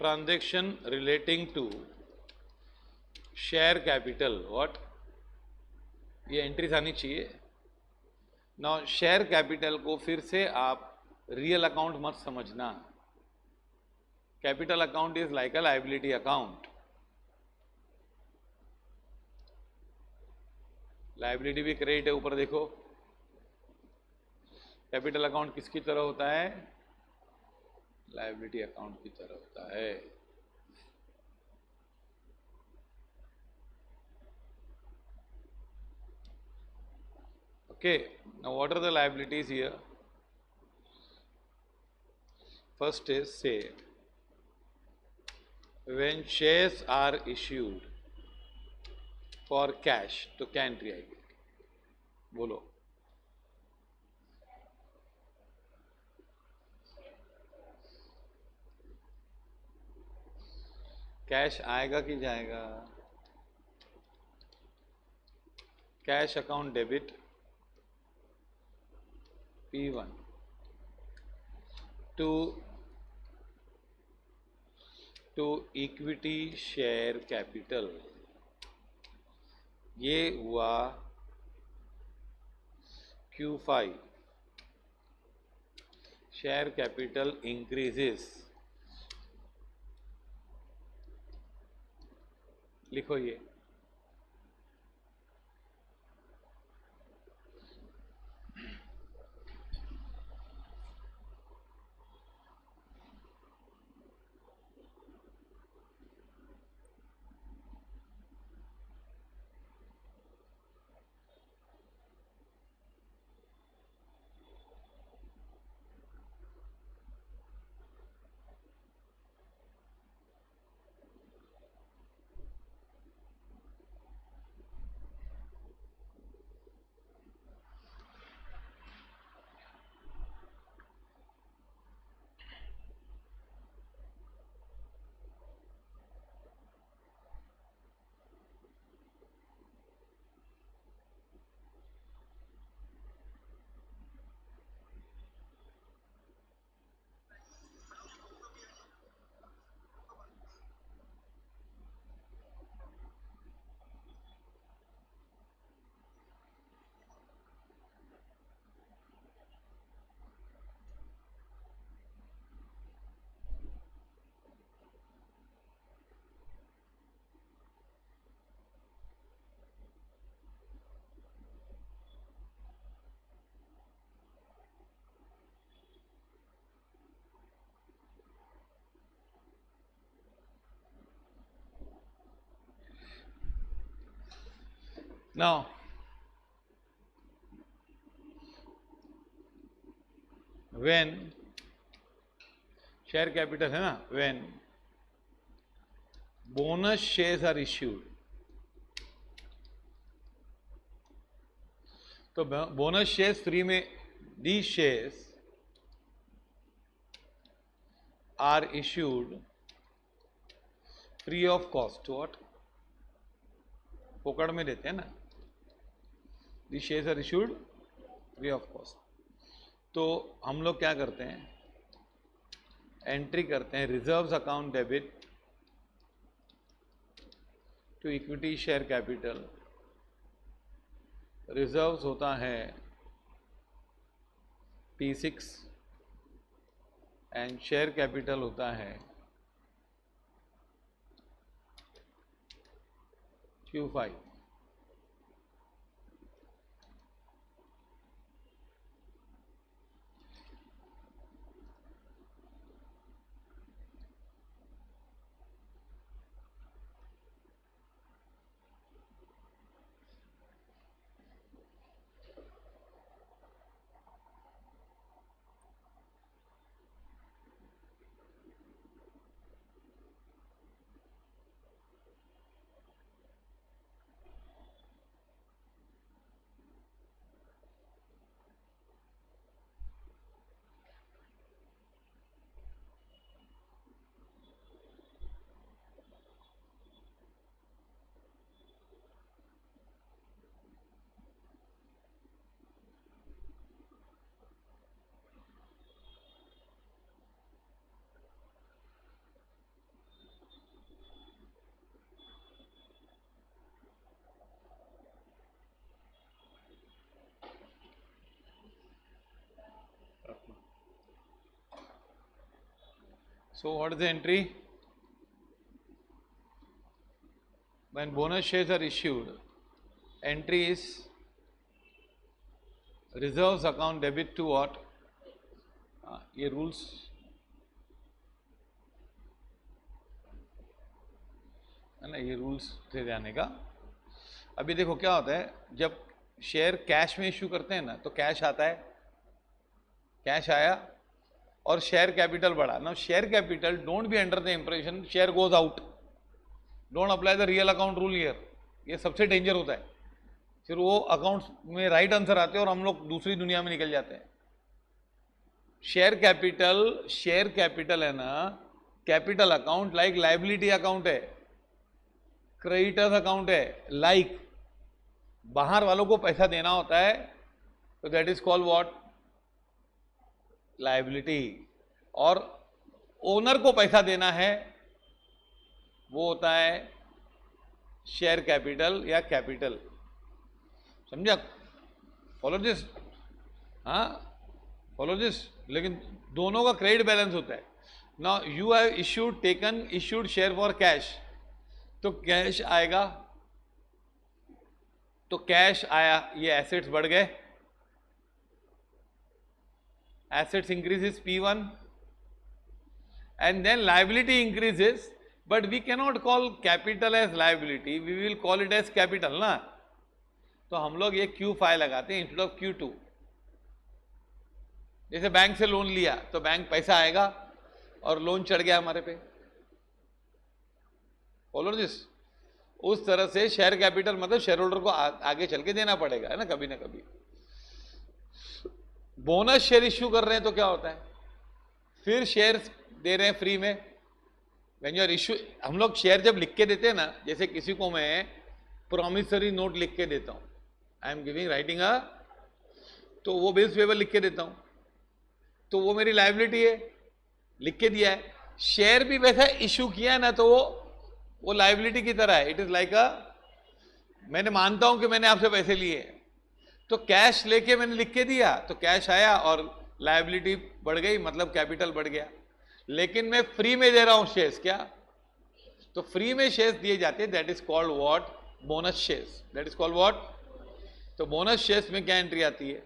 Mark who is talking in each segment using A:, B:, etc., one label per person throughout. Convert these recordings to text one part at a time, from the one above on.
A: transaction relating to share capital, what, ये entries आनी चाहिए। नाउ शेयर कैपिटल को फिर से आप रियल अकाउंट मत समझना। Capital account is like a liability account. Liability भी क्रेडिट है, ऊपर देखो। कैपिटल अकाउंट किसकी तरह होता है? लायबिलिटी अकाउंट की तरह होता है। Okay, now what are the liabilities here? First is, say, when shares are issued for cash, तो क्या एंट्री आएगी? बोलो। कैश आएगा कि जाएगा? Cash account debit P1 to equity share capital, ये हुआ Q5। शेयर कैपिटल इंक्रीजेस, लिखो ये। Now, when शेयर कैपिटल है ना, when bonus shares are issued, तो बोनस शेयर्स फ्री में, the shares are issued free of cost. What? फोकट में देते हैं ना। The shares are issued free of cost. तो हम लोग क्या करते हैं, एंट्री करते हैं reserves account debit to equity share capital. Reserves होता है P6 एंड शेयर कैपिटल होता है Q5। So what is the entry? When bonus shares are issued, entry is reserves account debit to what? ये rules है ना, ये rules थे जाने का। अभी देखो क्या होता है, जब शेयर कैश में इश्यू करते हैं ना, तो कैश आता है, कैश आया और शेयर कैपिटल बढ़ा ना। Share capital don't be under the impression share goes out, don't apply the real account rule here. ये सबसे डेंजर होता है, फिर वो अकाउंट्स में राइट आंसर आते हैं और हम लोग दूसरी दुनिया में निकल जाते हैं। शेयर कैपिटल है ना, capital account like liability account है, क्रेडिटर्स अकाउंट है, लाइक बाहर वालों को पैसा देना होता है तो that is called what? Liability. और ओनर को पैसा देना है वो होता है शेयर कैपिटल या कैपिटल। समझा? Follow this? हाँ, फॉलो दिस। लेकिन दोनों का क्रेडिट बैलेंस होता है। Now you have issued share for cash, तो कैश आएगा, तो कैश आया, ये एसेट्स बढ़ गए, assets increases P1 and then liability increases, but we cannot call capital as liability, we will call it as capital ना। तो हम लोग ये Q5 लगाते हैं इंस्टेड ऑफ Q2। जैसे बैंक से लोन लिया तो बैंक पैसा आएगा और लोन चढ़ गया हमारे पे, फॉलो दिस। उस तरह से शेयर कैपिटल मतलब शेयर होल्डर को आगे चल के देना पड़ेगा, है ना, कभी ना कभी। बोनस शेयर इश्यू कर रहे हैं तो क्या होता है, फिर शेयर दे रहे हैं फ्री में। व्हेन यू आर इश्यू, हम लोग शेयर जब लिख के देते हैं ना, जैसे किसी को मैं प्रॉमिसरी नोट लिख के देता हूं, I am giving writing a, तो वो बिल्स पेपर लिख के देता हूं, तो वो मेरी लायबिलिटी है, लिख के दिया है। शेयर भी वैसा इश्यू किया है ना, तो वो लायबिलिटी की तरह है। इट इज लाइक अ, मैंने मानता हूं कि मैंने आपसे पैसे लिए, तो कैश लेके मैंने लिख के दिया तो कैश आया और लायबिलिटी बढ़ गई, मतलब कैपिटल बढ़ गया। लेकिन मैं फ्री में दे रहा हूं शेयर्स, क्या? तो फ्री में शेयर्स दिए जाते हैं, that is called what? Bonus shares. That is called what? तो बोनस शेयर्स में क्या एंट्री आती है?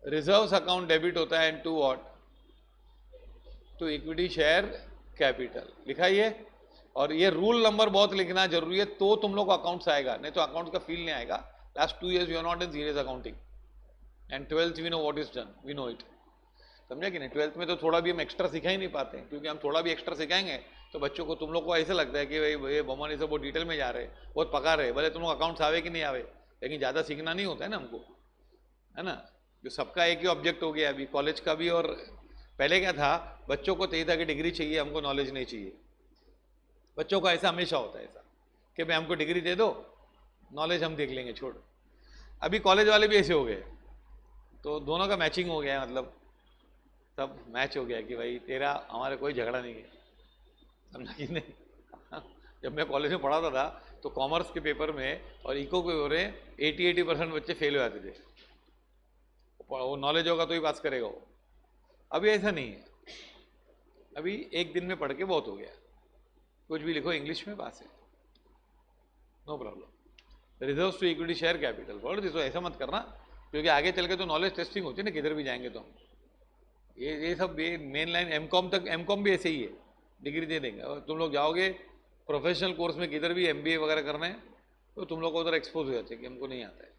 A: रिजर्व्स अकाउंट डेबिट होता है to what? To equity share capital. लिखा ये, और ये रूल नंबर बहुत लिखना जरूरी है, तो तुम लोग को अकाउंट्स आएगा, नहीं तो अकाउंट का फील नहीं आएगा। Last 2 years we are not in serious accounting, and 12th we know what is done, we know it। समझा कि नहीं? 12th में तो थोड़ा भी हम एक्स्ट्रा सिखा ही नहीं पाते हैं, क्योंकि हम थोड़ा भी एक्स्ट्रा सिखाएंगे तो बच्चों को, तुम लोग को ऐसे लगता है कि भाई ये बमन ये सब बहुत डिटेल में जा रहे हैं, बहुत पका रहे, भले तुम लोग अकाउंट्स आवे कि नहीं आवे, लेकिन ज़्यादा सीखना नहीं होता है ना हमको, है ना। जो सबका एक ही ऑब्जेक्ट हो गया अभी कॉलेज का भी। और पहले क्या था, बच्चों को चाहिए था कि डिग्री चाहिए, हमको नॉलेज नहीं चाहिए। बच्चों का ऐसा हमेशा होता है ऐसा कि भाई हमको डिग्री दे दो, नॉलेज हम देख लेंगे, छोड़। अभी कॉलेज वाले भी ऐसे हो गए, तो दोनों का मैचिंग हो गया, मतलब सब मैच हो गया कि भाई तेरा हमारे कोई झगड़ा नहीं है, समझा कि नहीं। जब मैं कॉलेज में पढ़ाता था तो कॉमर्स के पेपर में और इको के पेपर में 80% बच्चे फेल हो जाते थे। वो नॉलेज होगा तो ही पास करेगा वो। अभी ऐसा नहीं है, अभी एक दिन में पढ़ के बहुत हो गया, कुछ भी लिखो इंग्लिश में पास है, no problem. Reserves to equity share capital, बोल दिस। ऐसा मत करना, क्योंकि आगे चल के तो नॉलेज टेस्टिंग होती है ना, किधर भी जाएंगे तो। ये सब ये मेन लाइन एमकॉम तक, एमकॉम भी ऐसे ही है, डिग्री दे देंगे। और तुम लोग जाओगे प्रोफेशनल कोर्स में किधर भी MBA वगैरह करना है, तो तुम लोग को उधर एक्सपोज हो जाते हैं कि हमको नहीं आता है,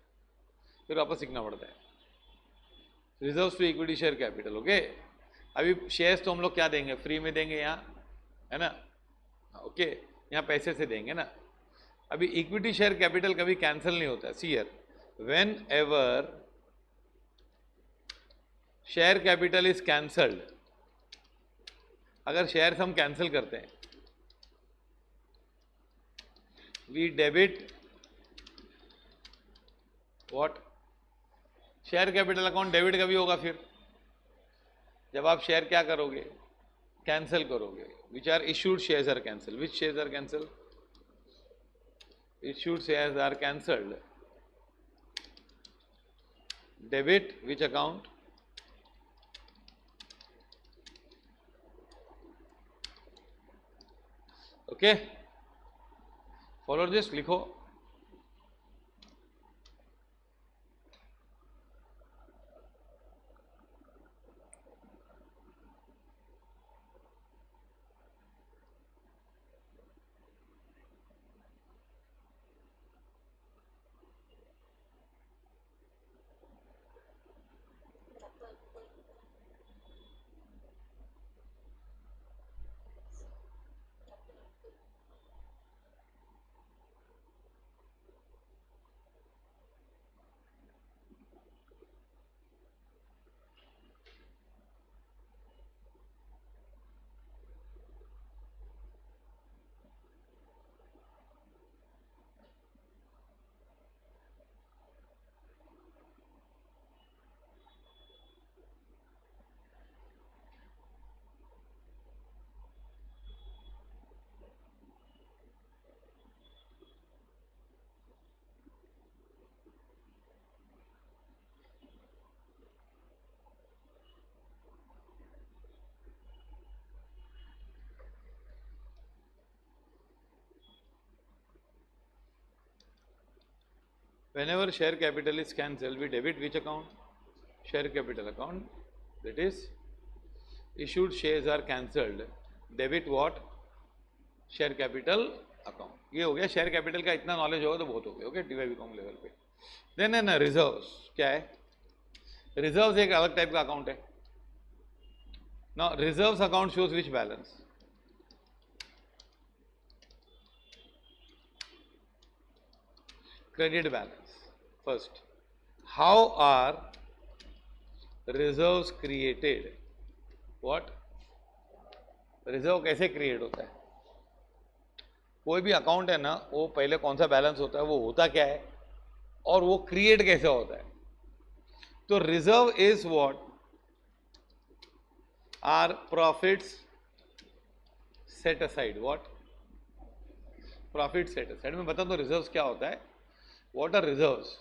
A: फिर वापस सीखना पड़ता है। Reserves to equity share capital, okay. अभी शेयर्स तो हम लोग क्या देंगे, फ्री में देंगे यहाँ, है ना, ओके, यहाँ पैसे से देंगे ना। अभी इक्विटी शेयर कैपिटल कभी कैंसिल नहीं होता। See here, whenever share capital is cancelled, अगर शेयर्स हम कैंसिल करते हैं, we debit what? Share capital account debit कभी होगा फिर? जब आप शेयर क्या करोगे, कैंसिल करोगे। Which are issued shares are cancel. Which shares are cancel? Issued shares are cancelled. Debit which account? Okay, follow this, लिखो। Whenever share capital is cancelled, we debit which account? Share capital account. That is, issued shares are cancelled. Debit what? Share capital account. ये हो गया share capital का, इतना knowledge होगा तो बहुत हो गया. ओके, DY/BCom लेवल पे. देन है ना रिजर्व्स. क्या है? रिजर्व्स एक अलग टाइप का अकाउंट है. Now reserves account shows which balance? Credit balance. First, how are reserves created? What? Reserve कैसे क्रिएट होता है? कोई भी अकाउंट है ना, वो पहले कौन सा बैलेंस होता है, वो होता क्या है, और वो क्रिएट कैसे होता है? तो reserve is what are profits set aside. What? Profit set aside. मैं बता दूं रिजर्व्स क्या होता है. What are reserves?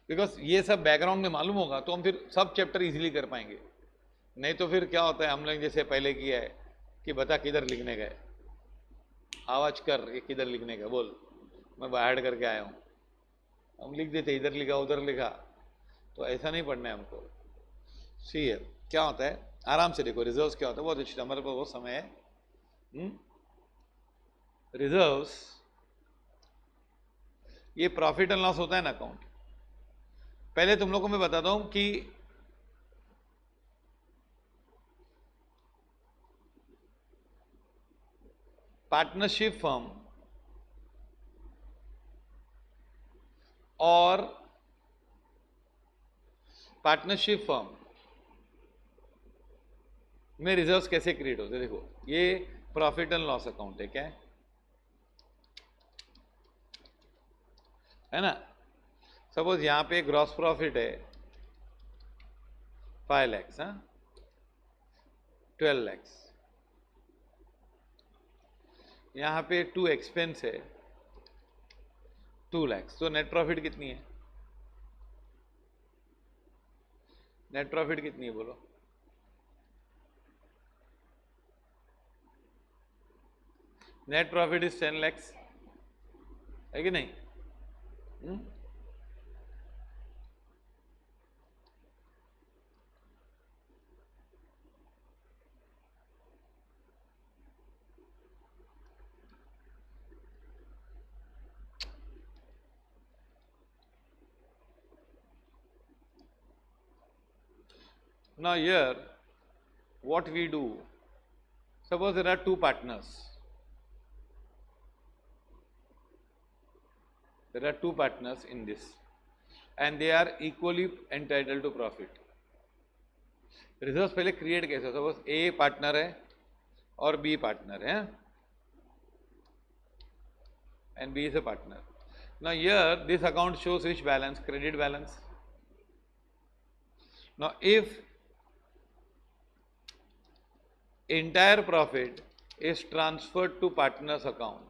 A: बिकॉज ये सब बैकग्राउंड में मालूम होगा तो हम फिर सब चैप्टर इजीली कर पाएंगे. नहीं तो फिर क्या होता है, हम लोग जैसे पहले किया है कि बता किधर लिखने गए, आवाज कर, ये किधर लिखने का बोल, मैं बाहर करके आया हूँ. हम लिख देते इधर लिखा उधर लिखा, तो ऐसा नहीं पढ़ना है हमको. सी है क्या होता है, आराम से देखो रिजर्व्स क्या होता है. बहुत अच्छी, हमारे पास बहुत समय है. रिजर्व्स ये प्रॉफिट एंड लॉस होता है ना अकाउंट. पहले तुम लोगों को मैं बताता हूं कि पार्टनरशिप फर्म और पार्टनरशिप फर्म में रिजर्व्स कैसे क्रिएट होते हैं. देखो ये प्रॉफिट एंड लॉस अकाउंट है. क्या है ना. सपोज यहां पे ग्रॉस प्रॉफिट है 5 lakhs, 12 lakhs. यहां पे 2 एक्सपेंस है 2 lakhs. तो नेट प्रॉफिट कितनी है? नेट प्रॉफिट कितनी है बोलो? नेट प्रॉफिट इज 10 lakhs, है कि नहीं? Now here what we do, suppose there are 2 partners. There are 2 partners in this and they are equally entitled to profit. Reserves पहले क्रिएट कैसे? सपोज ए पार्टनर है और बी पार्टनर है and B is a partner. Now here this account shows which balance? Credit balance. Now if entire profit is transferred to partners account,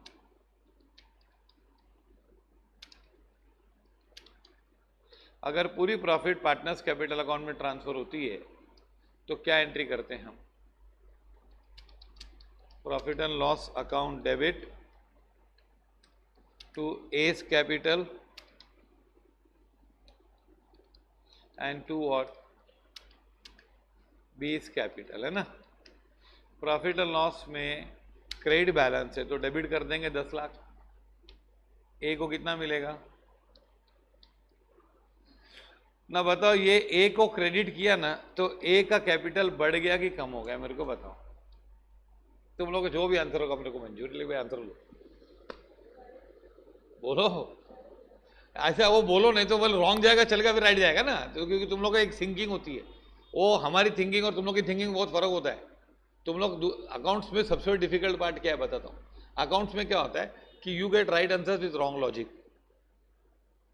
A: अगर पूरी profit partners capital account में transfer होती है तो क्या एंट्री करते हैं हम? Profit and loss account debit to S capital and to what, B's capital, है ना। प्रॉफिट एंड लॉस में क्रेडिट बैलेंस है तो डेबिट कर देंगे 10 लाख। ए को कितना मिलेगा ना, बताओ। ये ए को क्रेडिट किया ना तो ए का कैपिटल बढ़ गया कि कम हो गया, मेरे को बताओ। तुम लोग जो भी आंसर होगा मेरे को मंजूर, ले भाई आंसर लो, बोलो। ऐसा वो बोलो, नहीं तो बोल रॉन्ग जाएगा चलेगा, फिर राइट जाएगा ना। तो क्योंकि तुम लोग का एक थिंकिंग होती है, वो हमारी थिंकिंग और तुम लोग की थिंकिंग बहुत फर्क होता है। तुम लोग अकाउंट्स में सबसे डिफिकल्ट पार्ट क्या है बताता हूँ। अकाउंट्स में क्या होता है कि you get right answer with wrong logic,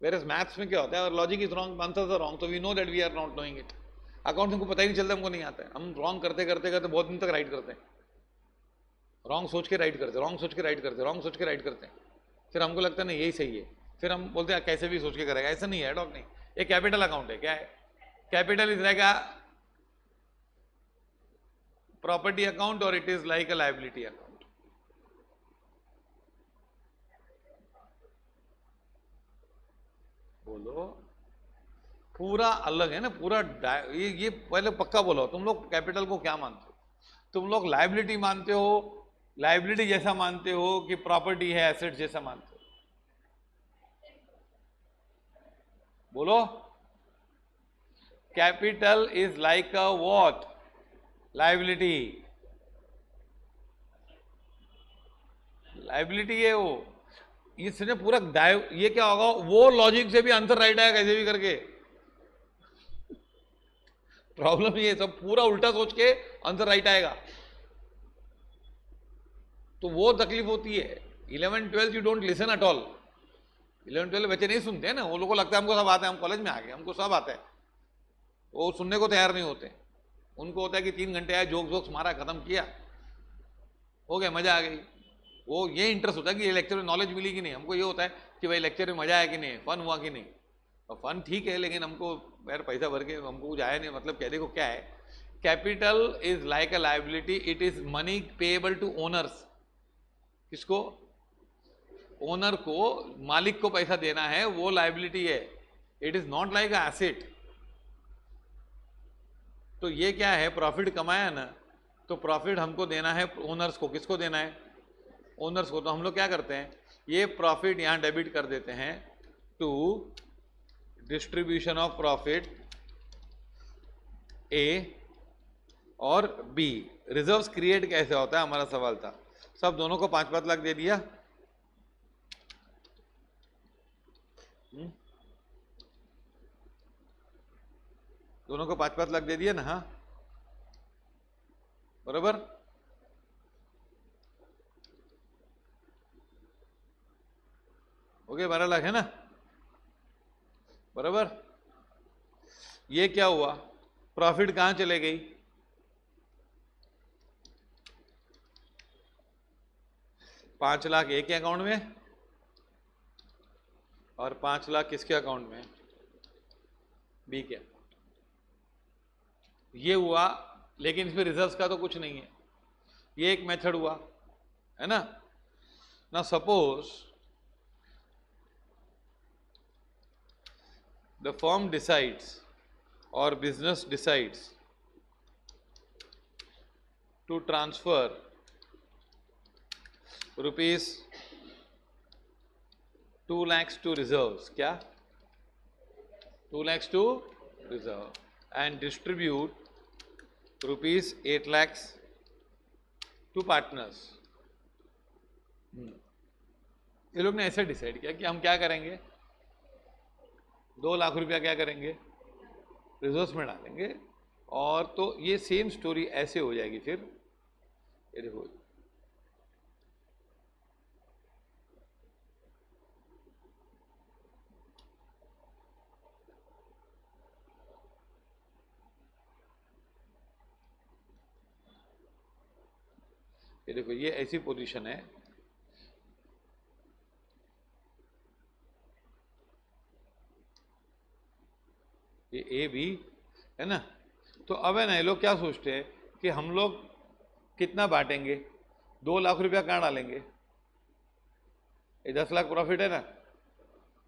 A: where maths में क्या होता है, और logic is wrong, answers are wrong, तो we know that we are not knowing it. Accounts हमको पता ही नहीं चलता, हमको नहीं आता है, हम रॉन्ग करते करते करते बहुत दिन तक राइट करते हैं, रॉन्ग सोच के राइट करते, रॉन्ग सोच के राइट करते, रॉन्ग सोच के राइट करते हैं, फिर हमको लगता है नहीं यही सही है, फिर हम बोलते हैं कैसे भी सोच के करेगा। ऐसा नहीं है डॉग, नहीं। ये कैपिटल अकाउंट है, क्या है, capital is like a property account और it is like a liability account. बोलो, पूरा अलग है ना, पूरा ये पहले पक्का बोलो, तुम लोग कैपिटल को क्या मानते हो? तुम लोग लायबिलिटी मानते हो, लायबिलिटी जैसा मानते हो कि प्रॉपर्टी है एसेट जैसा मानते हो? बोलो। Capital is like a what, liability, liability है वो। इसने पूरा ये क्या होगा, वो लॉजिक से भी आंसर राइट आएगा कैसे भी करके। प्रॉब्लम ये सब पूरा उल्टा सोच के आंसर राइट आएगा, तो वो तकलीफ होती है। 11 12 you don't listen at all. 11 12 बच्चे नहीं सुनते हैं ना, वो लोगों को लगता है हमको सब आता है, हम कॉलेज में आ गए हमको सब आता है, वो सुनने को तैयार नहीं होते। उनको होता है कि 3 घंटे आए, जोक्स जोक्स मारा, खत्म किया, हो गया, मजा आ गई। वो ये इंटरेस्ट होता है कि ये लेक्चर में नॉलेज मिली कि नहीं। हमको ये होता है कि भाई लेक्चर में मजा आया कि नहीं, फन हुआ कि नहीं। और फन ठीक है, लेकिन हमको यार पैसा भर के हमको कुछ आया नहीं, मतलब क्या, देखो क्या है, capital is like a liability, it is money payable to owners. किसको? ओनर को, मालिक को पैसा देना है, वो लायबिलिटी है। It is not like a asset. तो ये क्या है, प्रॉफिट कमाया ना, तो प्रॉफिट हमको देना है ओनर्स को। किसको देना है? ओनर्स को। तो हम लोग क्या करते हैं, ये प्रॉफिट यहां डेबिट कर देते हैं टू डिस्ट्रीब्यूशन ऑफ प्रॉफिट ए और बी। रिजर्व्स क्रिएट कैसे होता है, हमारा सवाल था। सब दोनों को 5-5 लाख दे दिया, दोनों को 5-5 लाख दे दिया ना, हाँ बराबर। ओके, 12 लाख है ना, बराबर। ये क्या हुआ, प्रॉफिट कहां चले गई? 5 लाख ए के अकाउंट में और 5 लाख किसके अकाउंट में? बी के। ये हुआ, लेकिन इसमें रिजर्व्स का तो कुछ नहीं है। ये एक मेथड हुआ, है ना। ना suppose the firm decides or business decides to transfer rupees 2 lakhs to reserves, क्या 2 lakhs to reserve and distribute rupees 8 lakhs to partners। ये लोग ने ऐसे डिसाइड किया कि हम क्या करेंगे, 2 लाख रुपया क्या करेंगे, रिजर्व्स में डालेंगे। और तो ये सेम स्टोरी ऐसे हो जाएगी फिर। ये देखो, ये देखो, ये ऐसी पोजीशन है, ये ए बी है ना। तो अब है ना, ये लोग क्या सोचते हैं कि हम लोग कितना बांटेंगे, 2 लाख रुपया कहाँ डालेंगे? ये 10 लाख प्रॉफिट है ना,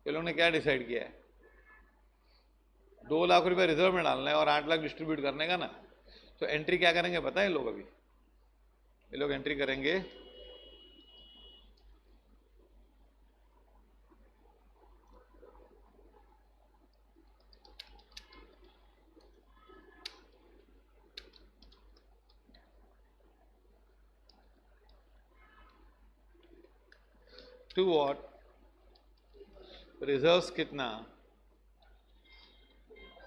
A: ये लोगों ने क्या डिसाइड किया है? 2 लाख रुपया रिजर्व में डालना है और 8 लाख डिस्ट्रीब्यूट करने का ना। तो एंट्री क्या करेंगे पता है ये लोग? अभी ये लोग एंट्री करेंगे टू व्हाट, रिजर्व्स कितना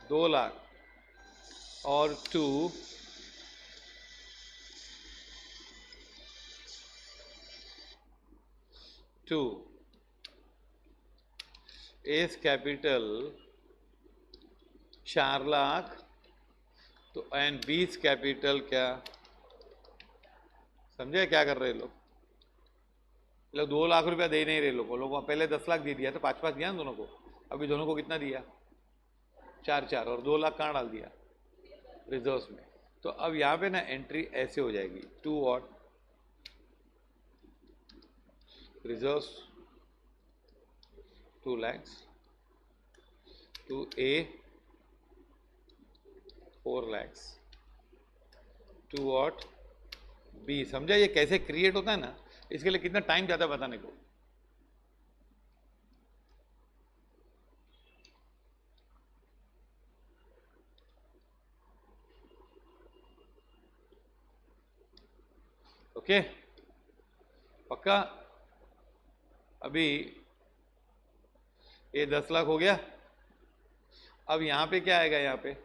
A: 2 लाख और टू एस कैपिटल 4 लाख, तो एंड बीस कैपिटल क्या, समझे क्या कर रहे लोग? 2 लाख रुपया दे नहीं रहे लोगों को पहले 10 लाख दे दिया तो 5-5 दिया ना दोनों को। अभी दोनों को कितना दिया? 4-4, और 2 लाख कहाँ डाल दिया? रिजर्व्स में। तो अब यहाँ पे ना एंट्री ऐसे हो जाएगी, to what, reserves 2 lakhs, to A 4 lakhs, to what B. समझा ये कैसे क्रिएट होता है ना? इसके लिए कितना टाइम जाता है बताने को? ओके पक्का? अभी ये 10 लाख हो गया। अब यहां पे क्या आएगा? यहां पे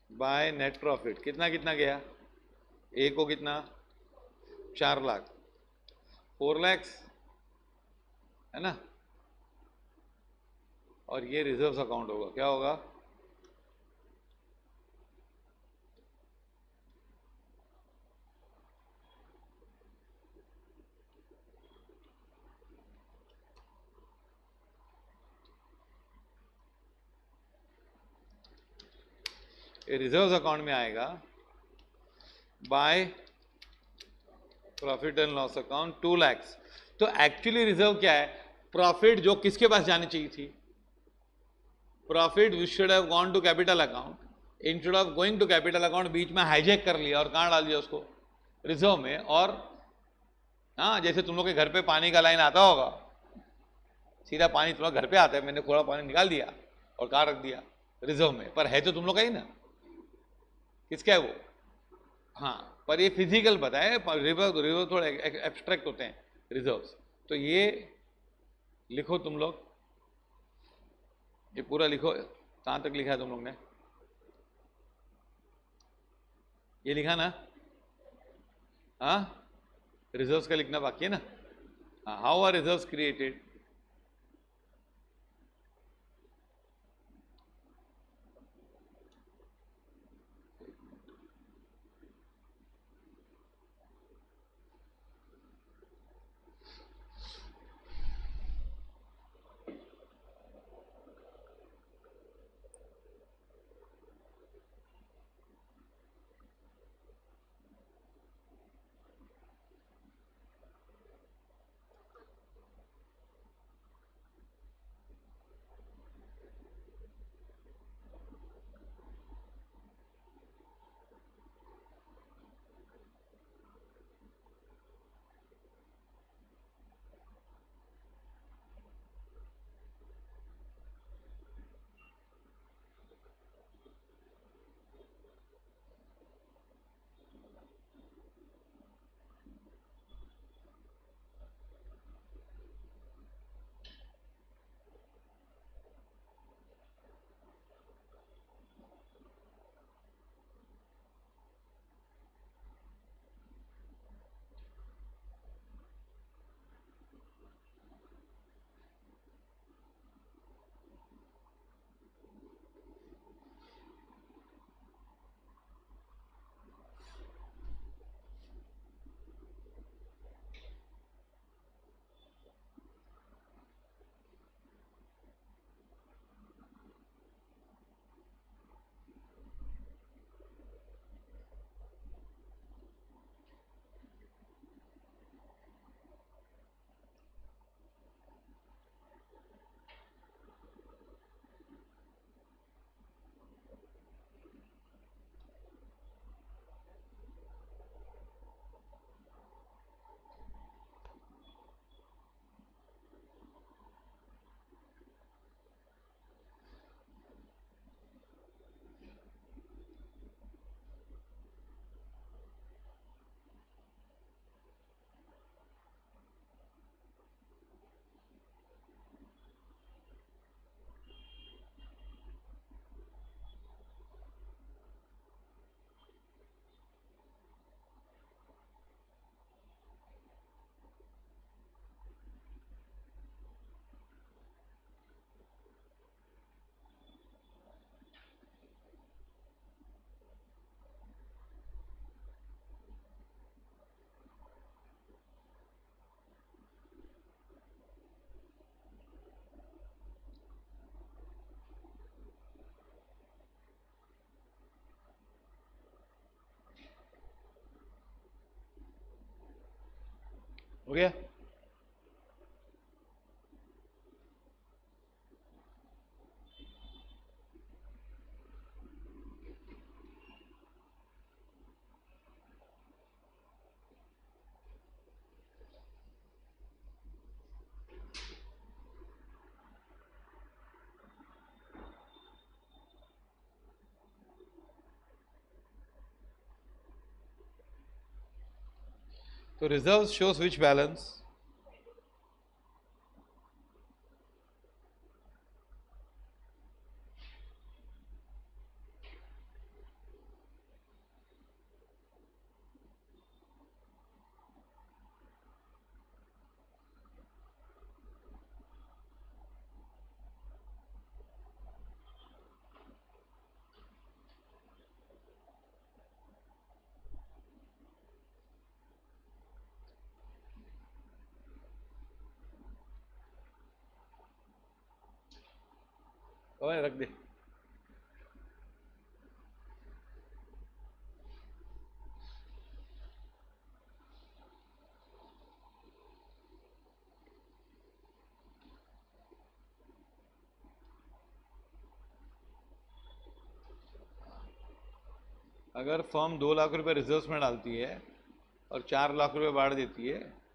A: बाय नेट प्रॉफिट कितना कितना गया? ए को कितना? 4 लाख, 4 lakhs है ना, और ये रिजर्व्स अकाउंट होगा, क्या होगा? ये रिजर्व्स अकाउंट में आएगा by profit and loss account 2 lakhs। तो एक्चुअली रिजर्व क्या है? प्रॉफिट जो किसके पास जानी चाहिए थी? Profit which should have gone to capital account, instead of going to capital account बीच में हाईजैक कर लिया और कहाँ डाल दिया उसको? रिजर्व में। और हाँ, जैसे तुम लोग के घर पे पानी का लाइन आता होगा, सीधा पानी तुम लोग घर पे आता है, मैंने थोड़ा पानी निकाल दिया और कहाँ रख दिया? रिजर्व में। पर है तो तुम लोग का ही ना, किसका है वो? हाँ, पर ये फिजिकल बताए, रिजर्व रिजर्व थोड़े एब्स्ट्रैक्ट होते हैं रिजर्व्स। तो ये लिखो तुम लोग, ये पूरा लिखो। कहाँ तक लिखा है तुम लोग ने? ये लिखा ना? हाँ, रिजर्व्स का लिखना बाकी है ना? हाँ, हाउ आर रिजर्व्स क्रिएटेड? गया? तो रिजर्व शोज विच बैलेंस? रख दे। अगर फर्म 2 लाख रुपए रिजर्व में डालती है और 4 लाख रुपए बांट देती है,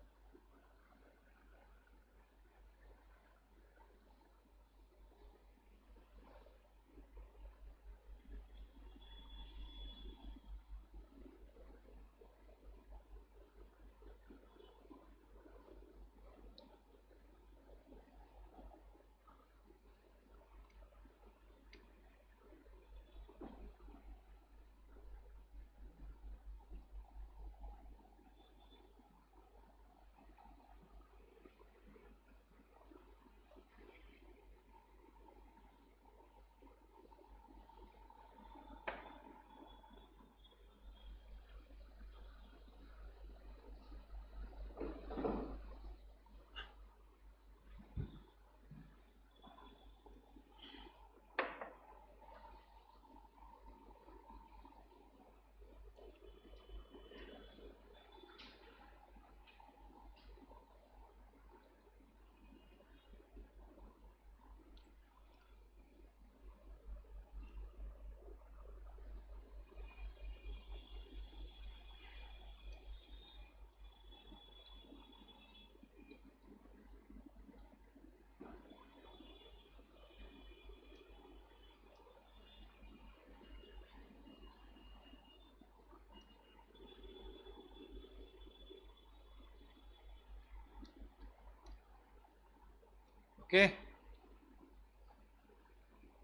A: ओके,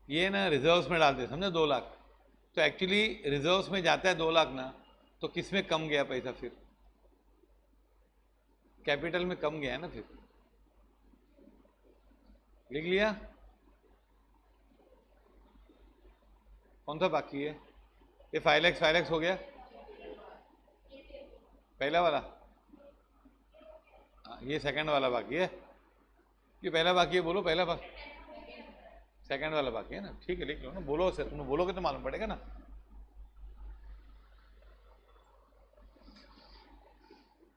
A: ये ना रिजर्व्स में डालते, समझे, 2 लाख। तो एक्चुअली रिजर्व्स में जाता है 2 लाख ना, तो किस में कम गया पैसा? फिर कैपिटल में कम गया है ना। फिर लिख लिया? कौन सा बाकी है? ये 5 लाख हो गया, पहला वाला। ये सेकंड वाला बाकी है। ये पहला बाकी है, बोलो पहला बाकी, सेकंड वाला बाकी है ना। ठीक है, लिख लो ना, बोलो सर, तुम बोलोगे तो मालूम पड़ेगा ना।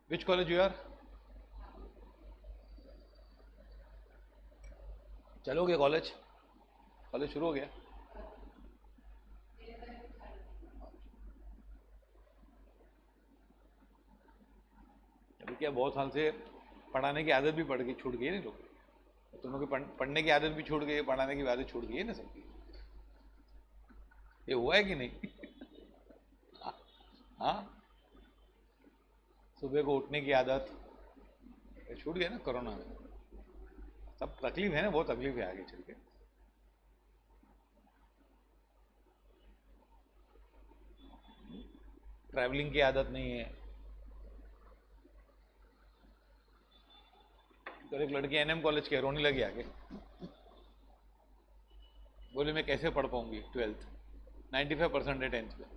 A: Which college you are? चलोगे कॉलेज? कॉलेज शुरू हो गया? अभी क्या बहुत साल से पढ़ाने की आदत भी पड़ गई, छूट गई है ना लोग। तुम लोग की पढ़ने की आदत भी छूट गई है, पढ़ाने की आदत छूट गई है ना सबकी। ये हुआ है कि नहीं? हाँ, सुबह को उठने की आदत छूट गया ना कोरोना में। सब तकलीफ है ना, बहुत तकलीफ है आगे चल के। ट्रैवलिंग की आदत नहीं है। तो एक लड़की एनएम कॉलेज के रोने लगी आगे, बोले मैं कैसे पढ़ पाऊंगी 12th, 95% है 10th में।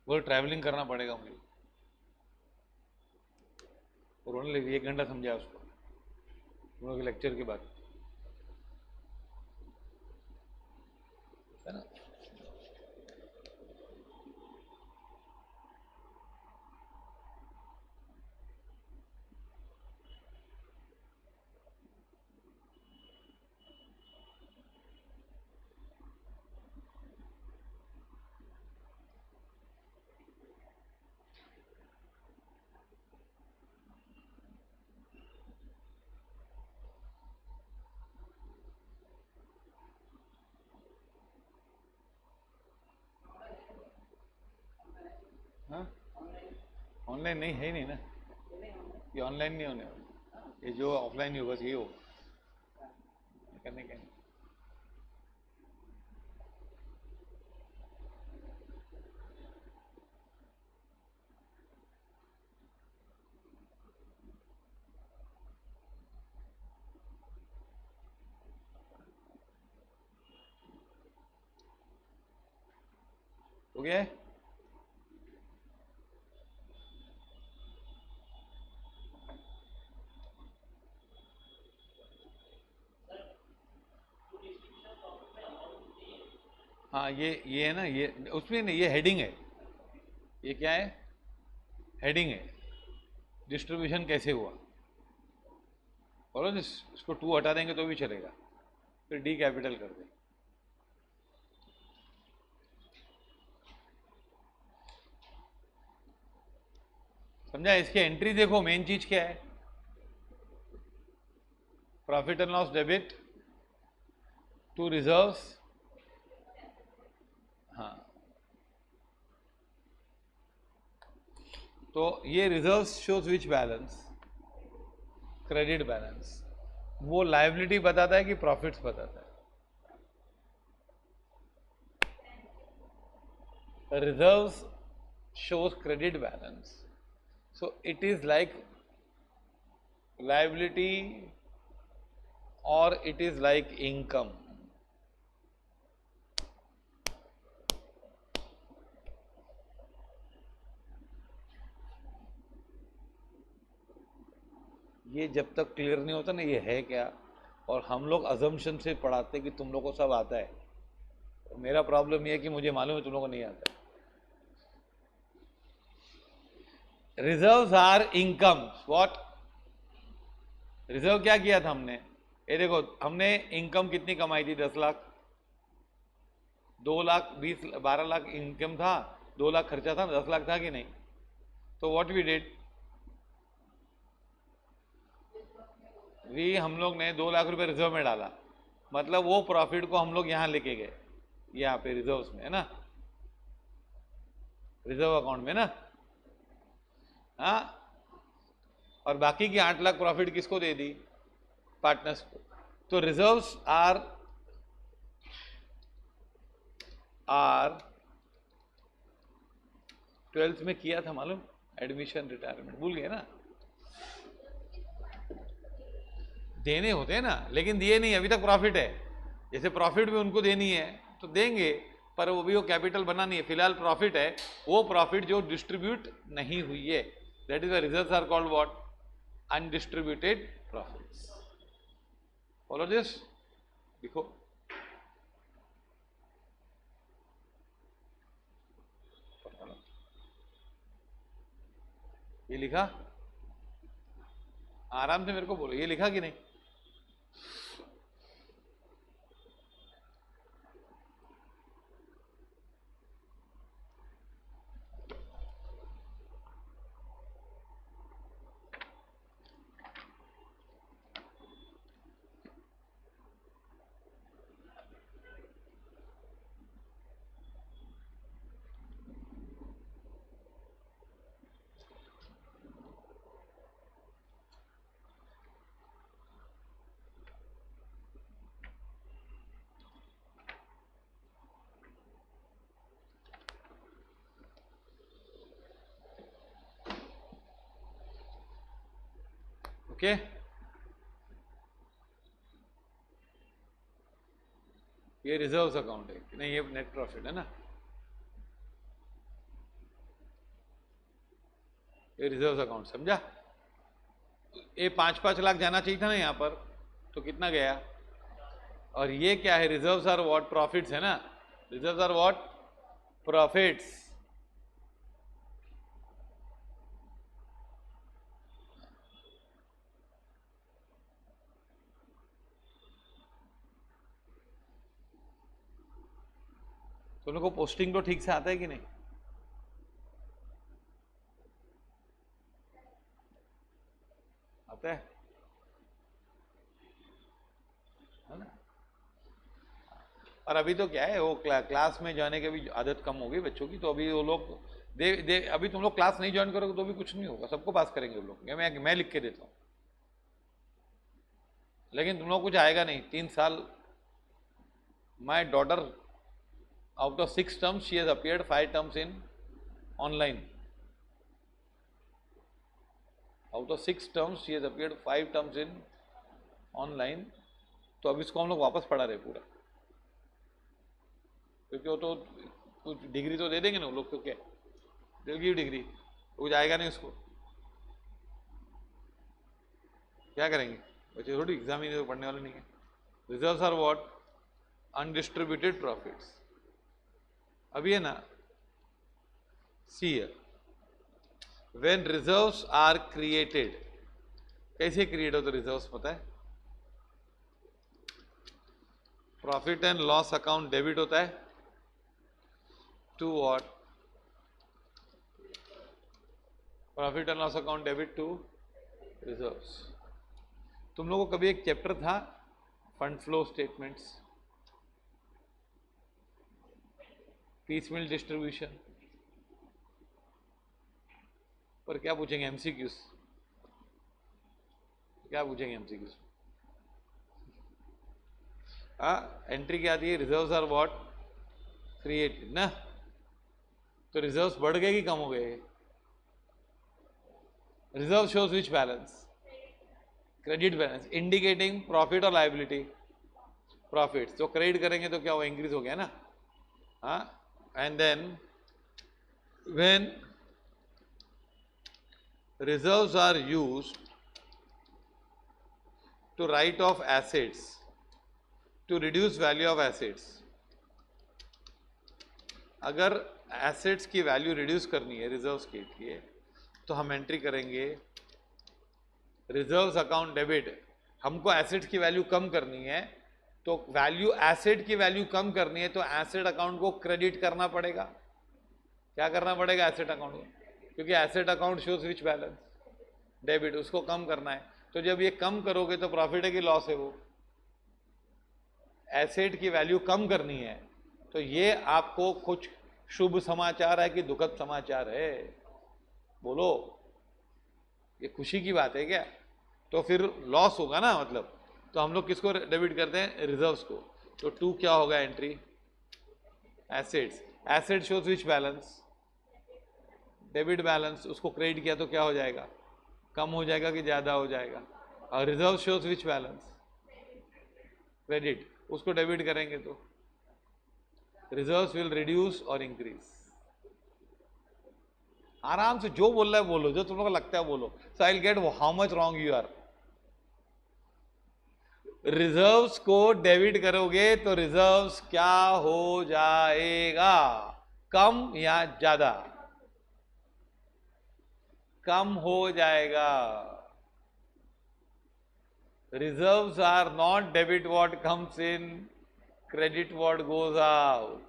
A: बोले ट्रैवलिंग करना पड़ेगा मुझे। रोने लगी, 1 घंटा समझाया उसको उन लोगों के लेक्चर के बाद, है ना। ऑनलाइन नहीं है ही नहीं ना, ये ऑनलाइन नहीं होने वाला, ये जो ऑफलाइन ही होगा बस ये हो करने के। हो गया है? हाँ ये है ना, ये उसमें नहीं, ये हेडिंग है, ये क्या है, हेडिंग है, डिस्ट्रीब्यूशन कैसे हुआ। और इसको 2 हटा देंगे तो भी चलेगा, फिर डी कैपिटल कर दें। समझा? इसके एंट्री देखो, मेन चीज क्या है, profit and loss debit to reserves. हाँ, तो ये reserves shows which balance, credit balance. वो लायबिलिटी बताता है कि प्रॉफिट्स बताता है। Reserves shows credit balance, so it is like liability or it is like income. ये जब तक क्लियर नहीं होता ना ये है क्या, और हम लोग अजम्पशन से पढ़ाते कि तुम लोग को सब आता है, तो मेरा प्रॉब्लम ये है कि मुझे मालूम है तुम लोग को नहीं आता है। Reserves are income. What? Reserve क्या किया था हमने, ये देखो हमने इनकम कितनी कमाई थी, 10 लाख, 2 लाख 20 12 लाख इनकम था, 2 लाख खर्चा था, 10 लाख था कि नहीं। तो व्हाट वी डिड, हम लोग ने 2 लाख रुपए रिजर्व में डाला, मतलब वो प्रॉफिट को हम लोग यहां लेके गए, यहाँ पे रिजर्व्स में है ना, रिजर्व अकाउंट में ना। हाँ, और बाकी की 8 लाख प्रॉफिट किसको दे दी, पार्टनर्स को। तो रिजर्व्स आर 12th में किया था मालूम, एडमिशन रिटायरमेंट, भूल गए ना, देने होते हैं ना, लेकिन दिए नहीं, अभी तक प्रॉफिट है। जैसे प्रॉफिट भी उनको देनी है तो देंगे, पर वो भी वो कैपिटल बना नहीं है, फिलहाल प्रॉफिट है, वो प्रॉफिट जो डिस्ट्रीब्यूट नहीं हुई है, that is the reserves are called what, undistributed profits. Follow this, देखो ये लिखा, आराम से मेरे को बोलो, ये लिखा कि नहीं। ओके, ये रिजर्व्स अकाउंट है नहीं, ये नेट प्रॉफिट है ना, ये रिजर्व्स अकाउंट, समझा। ये 5-5 लाख जाना चाहिए था ना यहाँ पर, तो कितना गया, और ये क्या है, रिजर्व्स आर व्हाट, प्रॉफिट्स है ना, रिजर्व्स आर व्हाट, प्रॉफिट्स। तो उनको पोस्टिंग तो ठीक से आता है कि नहीं, आता है ना। और अभी तो क्या है, वो क्लास में जाने की भी आदत कम हो गई बच्चों की, तो अभी वो लोग दे अभी तुम लोग क्लास नहीं ज्वाइन करोगे तो भी कुछ नहीं होगा, सबको पास करेंगे वो लोग, मैं लिख के देता हूँ। लेकिन तुम लोग कुछ आएगा नहीं 3 साल। My daughter out of 6 terms she has appeared 5 terms in online. Out of 6 terms she has appeared 5 terms in online. तो अब इसको हम लोग वापस पढ़ा रहे पूरा, क्योंकि वो तो कुछ डिग्री तो दे देंगे ना वो लोग, तो क्या देगी डिग्री, कुछ आएगा नहीं उसको, क्या करेंगे बच्चे, थोड़ी एग्जाम ही पढ़ने वाले नहीं है। Reserves are what? Undistributed profits. अभी है ना, see when reserves are created, कैसे क्रिएट होते रिजर्व्स पता है? Profit and loss account debit होता है to what? Profit and loss account debit to reserves. तुम लोगों को कभी एक चैप्टर था fund flow statements, piecemeal distribution, पर क्या पूछेंगे एमसीक्यूज, क्या पूछेंगे एमसीक्यूज? एंट्री क्या आती है? Reserves are what? क्रिएटेड ना। तो रिजर्व्स बढ़ गए कि कम हो गए? Reserve shows which balance? Credit balance, indicating profit और लायबिलिटी। प्रॉफिट तो क्रेडिट करेंगे तो क्या हुआ? इंक्रीज हो गया ना। हाँ, and then when reserves are used to write off assets to reduce value of assets, अगर एसेट्स की वैल्यू रिड्यूस करनी है रिजर्व्स के लिए तो हम एंट्री करेंगे रिजर्व्स अकाउंट डेबिट। हमको एसेट्स की वैल्यू कम करनी है, तो वैल्यू एसेट की वैल्यू कम करनी है तो एसेट अकाउंट को क्रेडिट करना पड़ेगा। क्या करना पड़ेगा? एसेट अकाउंट को, क्योंकि asset account shows which balance? Debit, उसको कम करना है। तो जब ये कम करोगे तो प्रॉफिट है कि लॉस है? वो एसेट की वैल्यू कम करनी है, तो ये आपको कुछ शुभ समाचार है कि दुखद समाचार है? बोलो, ये खुशी की बात है क्या? तो फिर लॉस होगा ना, मतलब तो हम लोग किसको डेबिट करते हैं? रिजर्व्स को। तो टू क्या होगा entry? Assets. Asset shows which balance? Debit balance. उसको क्रेडिट किया तो क्या हो जाएगा? कम हो जाएगा कि ज्यादा हो जाएगा? और reserve shows which balance? Credit. उसको डेबिट करेंगे तो रिजर्व्स विल रिड्यूस और इंक्रीज। आराम से जो बोल रहा है बोलो, जो तुम लोग को लगता है बोलो। So I will get how much wrong you are. Reserves को डेबिट करोगे तो रिजर्व्स क्या हो जाएगा? कम या ज्यादा? कम हो जाएगा। Reserves are not debit what comes in, credit what goes out.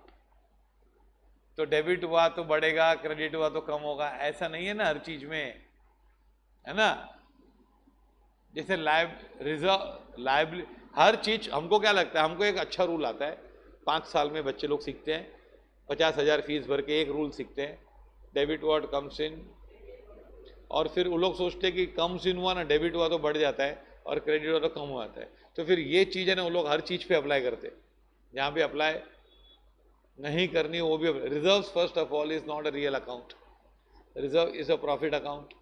A: तो डेबिट हुआ तो बढ़ेगा, क्रेडिट हुआ तो कम होगा, ऐसा नहीं है ना हर चीज में, है ना। जैसे लाइबिलिटी, हर चीज हमको क्या लगता है? हमको एक अच्छा रूल आता है, 5 साल में बच्चे लोग सीखते हैं, 50,000 फीस भर के एक रूल सीखते हैं, डेबिट व्हाट कम्स इन। और फिर वो लोग सोचते हैं कि कम्स इन हुआ ना, डेबिट हुआ तो बढ़ जाता है और क्रेडिट हुआ तो कम हो जाता है। तो फिर ये चीज है ना, वो लोग हर चीज पे अप्लाई करते हैं। जहां पे अप्लाई नहीं करनी वो भी। Reserve first of all is not a real account, reserve is a profit account.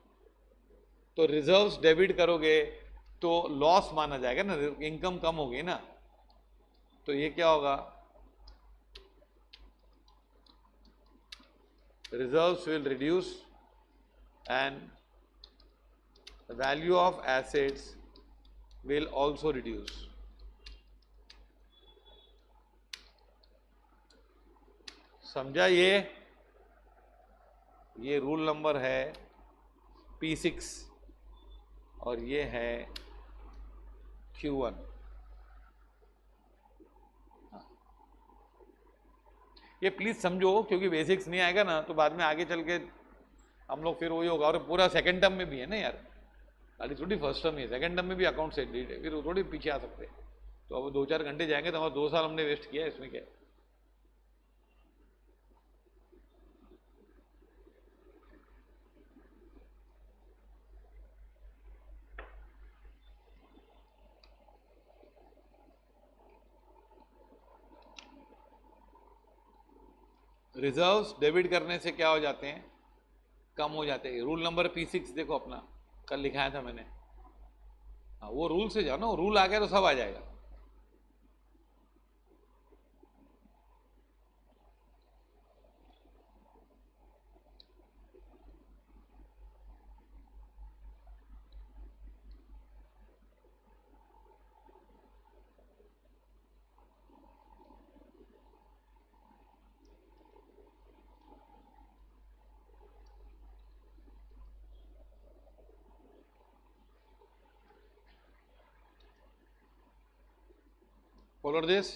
A: तो रिजर्व्स डेबिट करोगे तो लॉस माना जाएगा ना, इनकम कम होगी ना। तो ये क्या होगा? Reserves will reduce and value of assets will also reduce. समझा? ये रूल नंबर है P6 और ये है Q1। ये प्लीज समझो, क्योंकि बेसिक्स नहीं आएगा ना तो बाद में आगे चल के हम लोग फिर वही होगा। और पूरा सेकंड टर्म में भी है ना यार, खाली थोड़ी फर्स्ट टर्म है, सेकंड टर्म में भी अकाउंट से फिर थोड़ी पीछे आ सकते हैं। तो अब 2-4 घंटे जाएंगे तो हमारा 2 साल हमने वेस्ट किया, इसमें क्या है। रिजर्व्स डेबिट करने से क्या हो जाते हैं, कम हो जाते हैं। रूल नंबर P6 देखो अपना, कल लिखाया था मैंने। हाँ, वो रूल से जाओ ना, रूल आ गया तो सब आ जाएगा। Follow this.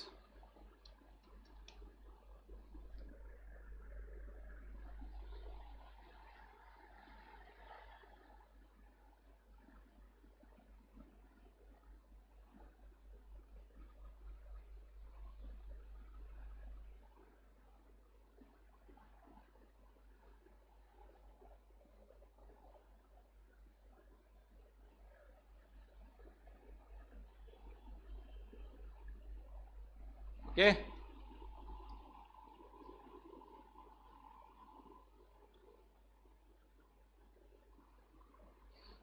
A: Okay.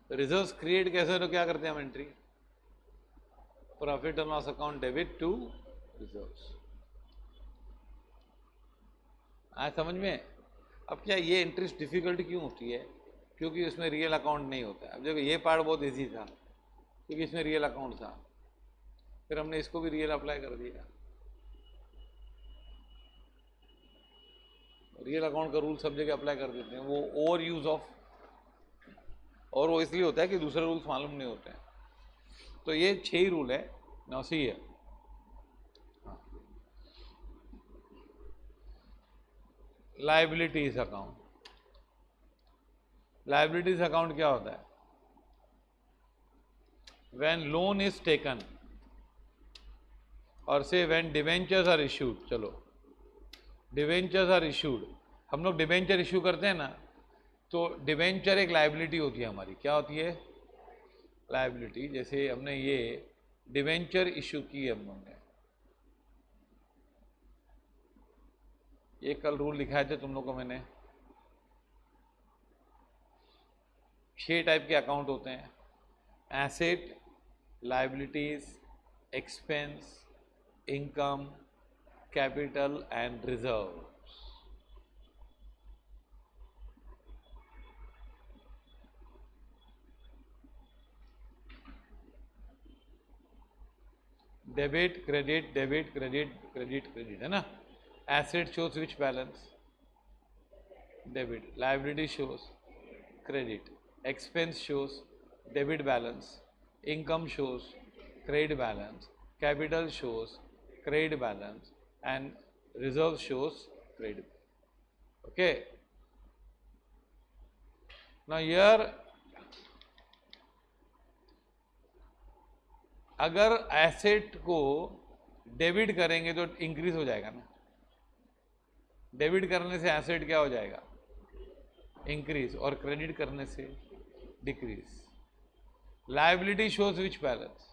A: Reserves create कैसे हो, तो क्या करते हैं हम, entry profit and loss account debit to reserves. आज समझ में। अब क्या ये एंट्रीज डिफिकल्ट क्यों होती है, क्योंकि उसमें रियल अकाउंट नहीं होता है। अब देखो ये पार्ट बहुत इजी था क्योंकि इसमें रियल अकाउंट था, फिर हमने इसको भी रियल अप्लाई कर दिया। रियल अकाउंट का रूल सब जगह अप्लाई कर देते हैं, वो ओवर यूज ऑफ, और वो इसलिए होता है कि दूसरे रूल्स मालूम नहीं होते हैं। तो ये 6 ही रूल है ना, सही है। लायबिलिटीज अकाउंट, लायबिलिटीज अकाउंट क्या होता है, व्हेन लोन इज टेकन और से व्हेन डिवेंचर्स आर इशूड। चलो, डिवेंचर्स आर इशूड, हम लोग डिवेंचर इशू करते हैं ना, तो डिवेंचर एक लायबिलिटी होती है हमारी। क्या होती है, लायबिलिटी। जैसे हमने ये डिवेंचर इशू की, हम लोगों ने ये कल रूल लिखाए थे तुम लोग को मैंने। 6 टाइप के अकाउंट होते हैं, asset, liabilities, expense, income, capital and reserve. Debit credit, debit credit, credit credit, है ना। Asset shows which balance, debit. Liability shows credit, expense shows debit balance, income shows credit balance, capital shows credit balance, and reserve shows credit. Okay, now here अगर asset को debit करेंगे तो increase हो जाएगा ना, debit करने से asset क्या हो जाएगा, इंक्रीज, और क्रेडिट करने से decrease. Liability shows which balance,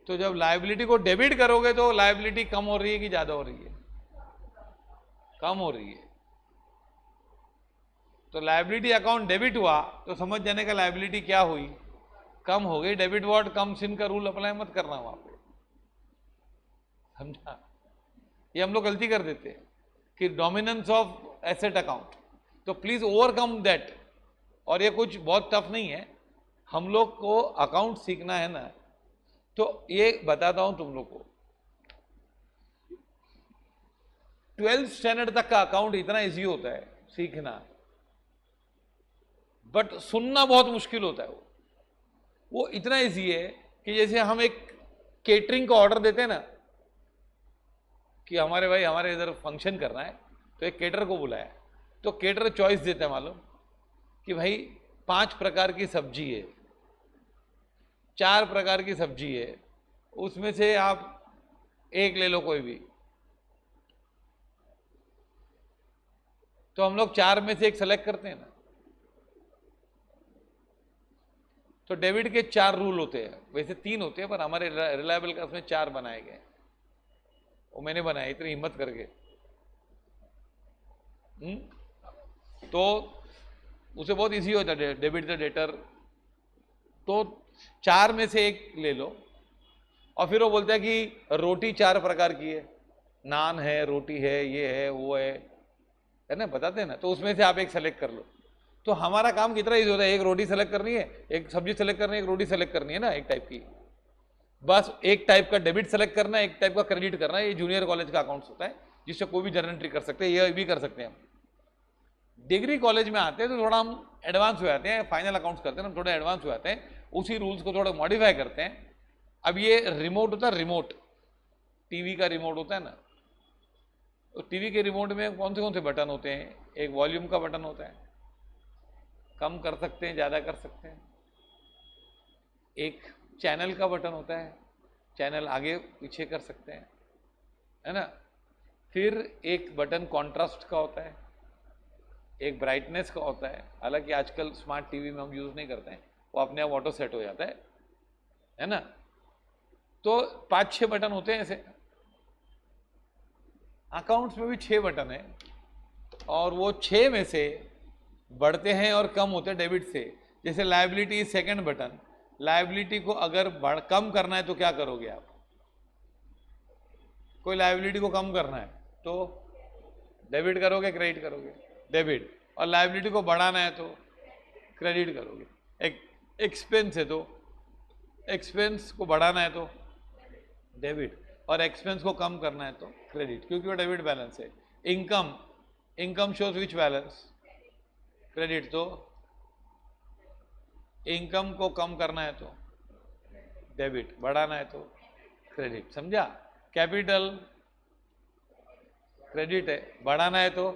A: तो जब लायबिलिटी को डेबिट करोगे तो लायबिलिटी कम हो रही है कि ज्यादा हो रही है, कम हो रही है। तो लायबिलिटी अकाउंट डेबिट हुआ तो समझ जाने का लायबिलिटी क्या हुई, कम हो गई। डेबिट व्हाट कम्स इन का रूल अप्लाई मत करना वहां पे, समझा। ये हम लोग गलती कर देते हैं कि डोमिनेंस ऑफ एसेट अकाउंट, तो प्लीज ओवरकम दैट। और ये कुछ बहुत टफ नहीं है, हम लोग को अकाउंट सीखना है ना, तो ये बताता हूं तुम लोग को। 12th स्टैंडर्ड तक का अकाउंट इतना इजी होता है सीखना, बट सुनना बहुत मुश्किल होता है। वो इतना इजी है कि जैसे हम एक केटरिंग का ऑर्डर देते हैं ना, कि हमारे भाई हमारे इधर फंक्शन करना है, तो एक केटर को बुलाया, तो केटर चॉइस देता है मालूम, कि भाई 5 प्रकार की सब्जी है, 4 प्रकार की सब्जी है, उसमें से आप एक ले लो कोई भी। तो हम लोग 4 में से एक सेलेक्ट करते हैं ना। तो डेबिट के 4 रूल होते हैं, वैसे 3 होते हैं, पर हमारे रिलायबल का उसमें 4 बनाए गए, वो मैंने बनाए इतनी हिम्मत करके। तो उसे बहुत इजी होता है डेबिट द डेटर। तो 4 में से एक ले लो, और फिर वो बोलता है कि रोटी 4 प्रकार की है, नान है, रोटी है, ये है, वो है ना, बताते हैं ना। तो उसमें से आप एक सेलेक्ट कर लो। तो हमारा काम कितना इजी होता है, एक रोटी सेलेक्ट करनी है, एक सब्जी सेलेक्ट करनी है, एक रोटी सेलेक्ट करनी है ना, एक टाइप की। बस एक टाइप का डेबिट सेलेक्ट करना है, एक टाइप का क्रेडिट करना है। ये जूनियर कॉलेज का अकाउंट्स होता है, जिससे कोई भी जर्नल एंट्री कर सकते हैं, ये भी कर सकते हैं हम। डिग्री कॉलेज में आते हैं तो थोड़ा हम एडवांस हो जाते हैं, फाइनल अकाउंट्स करते हैं हम थोड़ा एडवांस हो जाते हैं, उसी रूल्स को थोड़ा मॉडिफाई करते हैं। अब ये रिमोट होता है, रिमोट टीवी का रिमोट होता है ना, तो टीवी के रिमोट में कौन से बटन होते हैं? एक वॉल्यूम का बटन होता है, कम कर सकते हैं, ज़्यादा कर सकते हैं। एक चैनल का बटन होता है, चैनल आगे पीछे कर सकते हैं, है ना। फिर एक बटन कॉन्ट्रास्ट का होता है, एक ब्राइटनेस का होता है। हालांकि आजकल स्मार्ट टीवी में हम यूज़ नहीं करते हैं, वो अपने आप ऑटो सेट हो जाता है ना। तो 5-6 बटन होते हैं ऐसे। अकाउंट्स में भी 6 बटन है, और वो 6 में से बढ़ते हैं और कम होते हैं डेबिट से। जैसे लायबिलिटी सेकंड बटन, लायबिलिटी को अगर कम करना है तो क्या करोगे आप? कोई लायबिलिटी को कम करना है तो डेबिट करोगे, क्रेडिट करोगे? डेबिट। और लायबिलिटी को बढ़ाना है तो क्रेडिट करोगे। एक एक्सपेंस है तो एक्सपेंस को बढ़ाना है तो डेबिट, और एक्सपेंस को कम करना है तो क्रेडिट, क्योंकि वो डेबिट बैलेंस है। Income, income shows which balance? Credit. तो इनकम को कम करना है तो डेबिट, बढ़ाना है तो क्रेडिट। समझा? कैपिटल क्रेडिट है, बढ़ाना है तो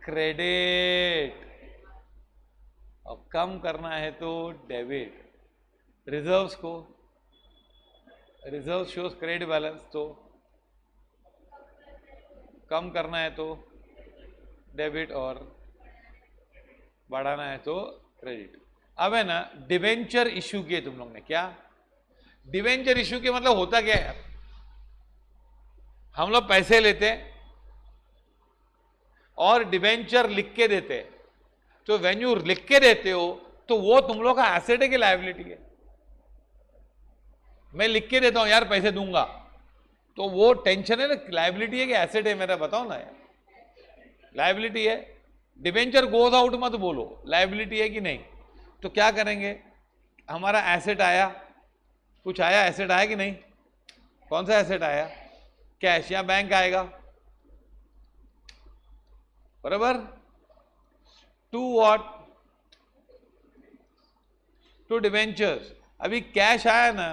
A: क्रेडिट, और कम करना है तो डेबिट। रिजर्व्स को, रिजर्व शोज क्रेडिट बैलेंस, तो कम करना है तो डेबिट और बढ़ाना है तो क्रेडिट। अब है ना, डिवेंचर इश्यू किए तुम लोग ने। क्या डिवेंचर इश्यू के मतलब होता क्या है? हम लोग पैसे लेते हैं और डिवेंचर लिख के देते हैं। तो व्हेन यू लिख के देते हो तो वो तुम लोग का एसेट है कि लायबिलिटी है? मैं लिख के देता हूं यार पैसे दूंगा, तो वो टेंशन है ना, लायबिलिटी है कि एसेट है मेरा? बताओ ना यार। लायबिलिटी है। डिवेंचर गोज आउट मत बोलो, लायबिलिटी है कि नहीं। तो क्या करेंगे, हमारा एसेट आया, कुछ आया, एसेट आया कि नहीं? कौन सा एसेट आया? कैश या बैंक आएगा, बराबर। To what? To debentures. अभी कैश आया ना,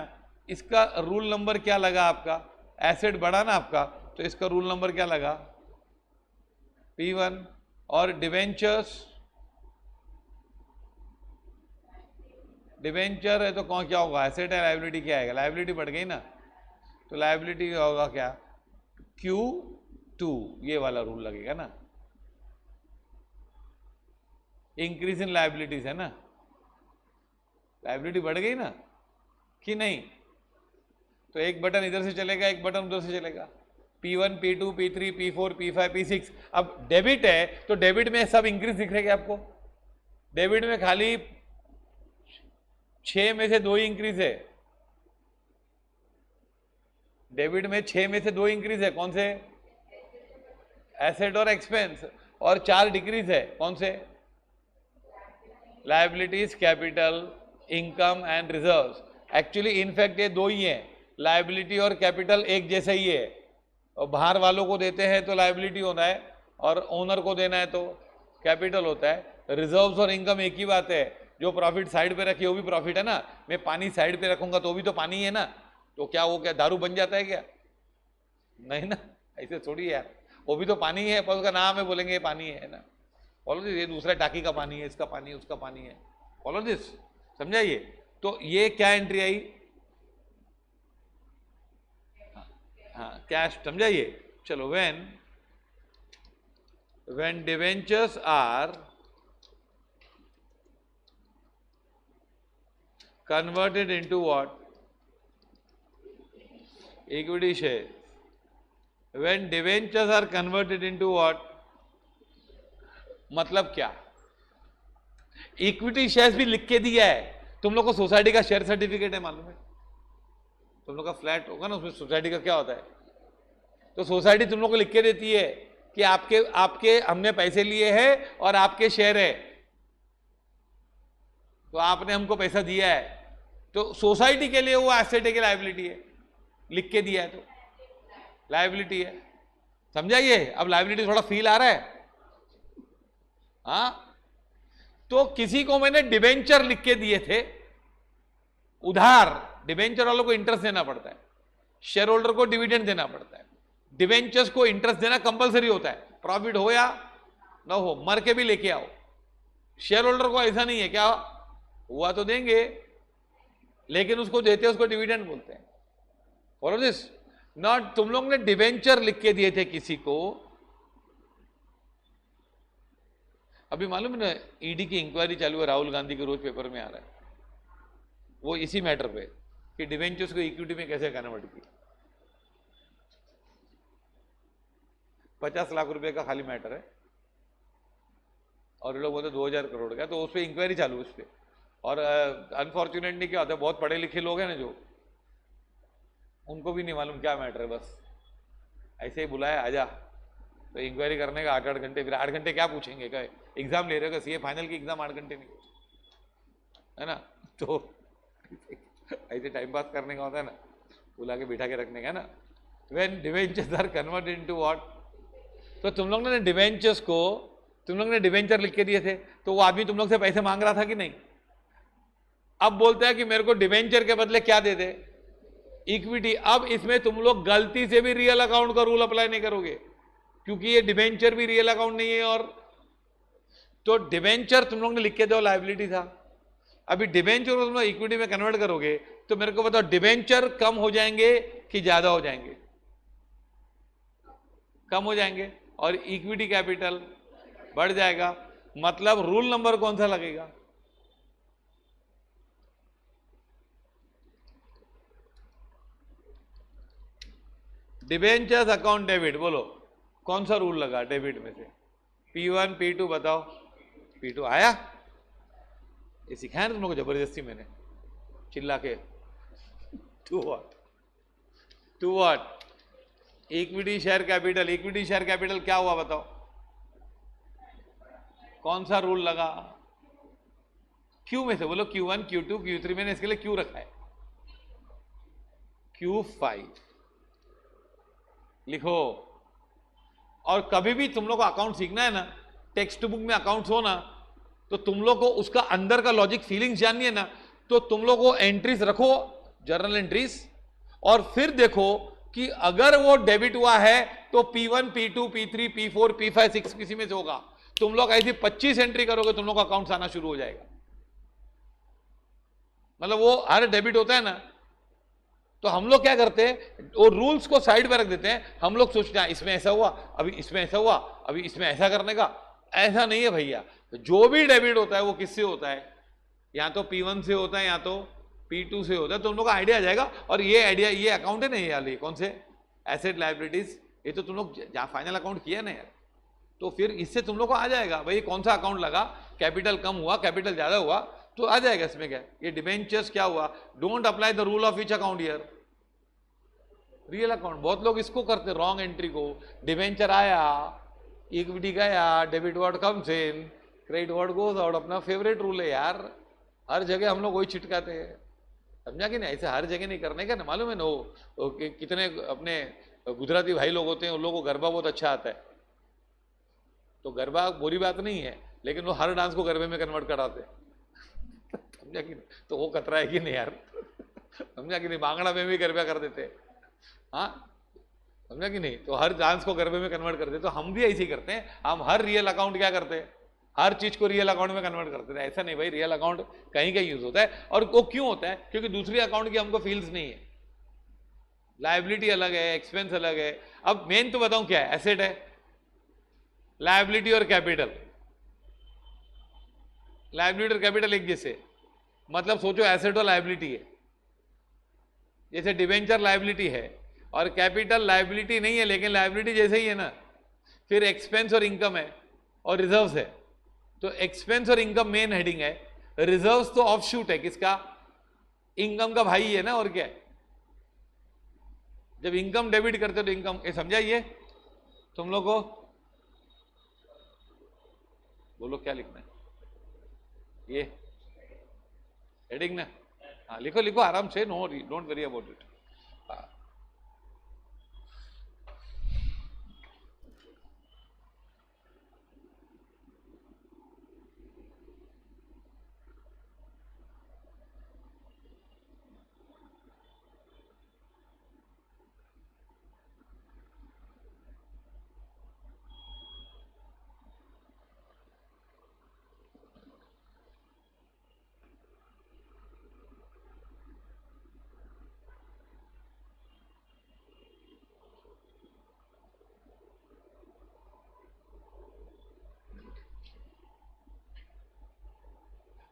A: इसका रूल नंबर क्या लगा आपका? एसेट बढ़ा ना आपका, तो इसका रूल नंबर क्या लगा? P1। और डिवेंचर्स, डिवेंचर है तो कौन क्या होगा? एसेट है, लायबिलिटी क्या आएगा? लायबिलिटी बढ़ गई ना, तो लायबिलिटी होगा क्या? Q2, ये वाला रूल लगेगा ना। इंक्रीज इन लायबिलिटीज है ना, लायबिलिटी बढ़ गई ना कि नहीं? तो एक बटन इधर से चलेगा, एक बटन उधर से चलेगा। P1, P2, P3, P4, P5, P6। अब डेबिट है तो डेबिट में सब इंक्रीज दिख रहे आपको। डेबिट में खाली 6 में से 2 ही इंक्रीज है। डेबिट में 6 में से 2 इंक्रीज है। कौन से? एसेट और एक्सपेंस। और 4 डिक्रीज है। कौन से? Liabilities, capital, income and reserves. Actually in fact ये 2 ही है, लायबिलिटी और कैपिटल एक जैसा ही है। और बाहर वालों को देते हैं तो लायबिलिटी होता है, और ओनर को देना है तो कैपिटल होता है। रिजर्व्स और इनकम एक ही बात है। जो प्रॉफिट साइड पे रखी वो भी प्रॉफिट है ना। मैं पानी साइड पे रखूंगा तो भी तो पानी है ना, तो क्या वो क्या दारू बन जाता है क्या? नहीं ना, ऐसे थोड़ी यार, वो भी तो पानी है, पर उसका नाम है, बोलेंगे ये पानी है ना। फॉलो दिस, ये दूसरा टाकी का पानी है, इसका पानी है, उसका पानी है। फॉलो दिस, समझाइए। तो ये क्या एंट्री आई? हाँ, कैश। समझाइए। चलो, when debentures are converted into what? Equity share, when debentures are converted into what, मतलब क्या, इक्विटी शेयर्स भी लिख के दिया है तुम लोग को, सोसाइटी का शेयर सर्टिफिकेट है मालूम है, तुम लोग का फ्लैट होगा ना उसमें सोसाइटी का क्या होता है, तो सोसाइटी तुम लोग को लिख के देती है कि आपके आपके हमने पैसे लिए हैं और आपके शेयर है, तो आपने हमको पैसा दिया है, तो सोसाइटी के लिए वो एसेट है कि लायबिलिटी है, लिख के दिया है तो लायबिलिटी है, समझाइए। अब लायबिलिटी थोड़ा फील आ रहा है, हाँ। तो किसी को मैंने डिबेंचर लिख के दिए थे उधार, डिबेंचर वालों को इंटरेस्ट देना पड़ता है, शेयर होल्डर को डिविडेंड देना पड़ता है, डिबेंचर्स को इंटरेस्ट देना कंपलसरी होता है, प्रॉफिट हो या ना हो, मर के भी लेके आओ। शेयर होल्डर को ऐसा नहीं है, क्या हुआ तो देंगे, लेकिन उसको देते हैं उसको डिविडेंड बोलते हैं। फॉलो दिस नॉट, तुम लोग ने डिबेंचर लिख के दिए थे किसी को, अभी मालूम है ना ईडी की इंक्वायरी चालू है, राहुल गांधी के रोज पेपर में आ रहा है, वो इसी मैटर पे कि डिवेंचर्स को इक्विटी में कैसे कन्वर्ट किया। 50 लाख रुपए का खाली मैटर है और ये लोग बोलते 2000 करोड़ का, तो उस पर इंक्वायरी चालू है उस पर। और अनफॉर्चुनेटली क्या होता है, बहुत पढ़े लिखे लोग हैं ना जो, उनको भी नहीं मालूम क्या मैटर है, बस ऐसे ही बुलाया आजा, तो इंक्वायरी करने का 8-8 घंटे, फिर 8 घंटे क्या पूछेंगे, क्या एग्जाम ले रहे हो, सीए फाइनल की एग्जाम 8 घंटे नहीं है ना, तो ऐसे टाइम पास करने का होता है ना, बुला के बिठा के रखने का है ना। When debentures are converted into what, तो तुम लोग ने डिवेंचर्स को, तुम लोग ने डिवेंचर लिख के दिए थे, तो वो आदमी तुम लोग से पैसे मांग रहा था कि नहीं, अब बोलता है कि मेरे को डिवेंचर के बदले क्या दे दे, इक्विटी। अब इसमें तुम लोग गलती से भी रियल अकाउंट का रूल अप्लाई नहीं करोगे, क्योंकि ये डिवेंचर भी रियल अकाउंट नहीं है, और तो डिवेंचर तुम लोग ने लिख के दो लायबिलिटी था, अभी डिवेंचर को तुम लोग इक्विटी में कन्वर्ट करोगे, तो मेरे को बताओ डिवेंचर कम हो जाएंगे कि ज्यादा हो जाएंगे, कम हो जाएंगे, और इक्विटी कैपिटल बढ़ जाएगा, मतलब रूल नंबर कौन सा लगेगा, डिवेंचर्स अकाउंट डेबिट, बोलो कौन सा रूल लगा डेबिट में से, P1 P2 बताओ, P2 आया, ये सिखाया ना तुम लोग को जबरदस्ती मैंने चिल्ला के, to what, equity share capital, equity share capital क्या हुआ बताओ, कौन सा रूल लगा, क्यू में से बोलो, Q1 Q2 Q3, मैंने इसके लिए क्यू रखा है, Q5 लिखो। और कभी भी तुम लोग को अकाउंट सीखना है ना, टेक्स्ट बुक में अकाउंट्स हो ना, तो तुम लोग को उसका अंदर का लॉजिक फीलिंग्स जाननी है ना, तो तुम लोग को एंट्रीज रखो, जर्नल एंट्रीज, और फिर देखो कि अगर वो डेबिट हुआ है तो P1 P2 P3 P4 P5 6 किसी में से होगा, तुम लोग ऐसी 25 एंट्री करोगे, तुम लोग का अकाउंट आना शुरू हो जाएगा। मतलब वो हर डेबिट होता है ना, तो हम लोग क्या करते हैं, वो रूल्स को साइड में रख देते हैं, हम लोग सोचते हैं इसमें ऐसा हुआ, अभी इसमें ऐसा हुआ, अभी इसमें ऐसा करने का, ऐसा नहीं है भैया। जो भी डेबिट होता है वो किससे होता है, या तो P1 से होता है या तो P2 से होता है, तो तुम लोग को आइडिया आ जाएगा। और ये आइडिया, ये अकाउंट है ना, ये कौन से एसेट लायबिलिटीज, ये तो तुम लोग जहाँ फाइनल अकाउंट किया ना यार, तो फिर इससे तुम लोग को आ जाएगा भाई कौन सा अकाउंट लगा, कैपिटल कम हुआ कैपिटल ज्यादा हुआ, तो आ जाएगा इसमें क्या, ये डिबेंचर्स क्या हुआ, don't apply the rule of each account here, real account. बहुत लोग इसको करते रॉन्ग एंट्री को, डिबेंचर आया, इक्विटी गया, debit word comes in, credit word goes out, अपना फेवरेट रूल है यार, हर जगह हम लोग वही छिटकाते हैं, समझा कि नहीं, ऐसे हर जगह नहीं करने का ना, मालूम है ना वो कितने अपने गुजराती भाई लोग होते हैं, उन लोगों को गरबा बहुत अच्छा आता है, तो गरबा बुरी बात नहीं है, लेकिन वो हर डांस को गरबे में कन्वर्ट कराते हैं समझा कि नहीं, तो वो खतरा है कि नहीं यार समझा कि नहीं, बांगड़ा में भी गरबा कर देते हैं, हाँ समझा कि नहीं, तो हर डांस को गरबे में कन्वर्ट करते हैं, तो हम भी ऐसे ही करते हैं, हम हर रियल अकाउंट क्या करते हैं, हर चीज को रियल अकाउंट में कन्वर्ट करते हैं। ऐसा नहीं भाई, रियल अकाउंट कहीं कहीं यूज होता है, और वो क्यों होता है, क्योंकि दूसरी अकाउंट की हमको फील्स नहीं है, लायबिलिटी अलग है, एक्सपेंस अलग है। अब मेन तो बताऊं क्या है, एसेट है, लायबिलिटी और कैपिटल, लायबिलिटी और कैपिटल एक जैसे, मतलब सोचो एसेट और लायबिलिटी है, जैसे डिवेंचर लायबिलिटी है, और कैपिटल लायबिलिटी नहीं है, लेकिन लायबिलिटी जैसे ही है ना। फिर एक्सपेंस और इनकम है और रिजर्व्स है, तो एक्सपेंस और इनकम मेन हेडिंग है, रिजर्व्स तो ऑफशूट है किसका, इनकम का भाई है ना, और क्या है। जब इनकम डेबिट करते हो तो इनकम, ये समझा ये तुम लोग को? बोलो क्या लिखना है, ये हेडिंग ना? हाँ लिखो लिखो आराम से, no don't worry about it.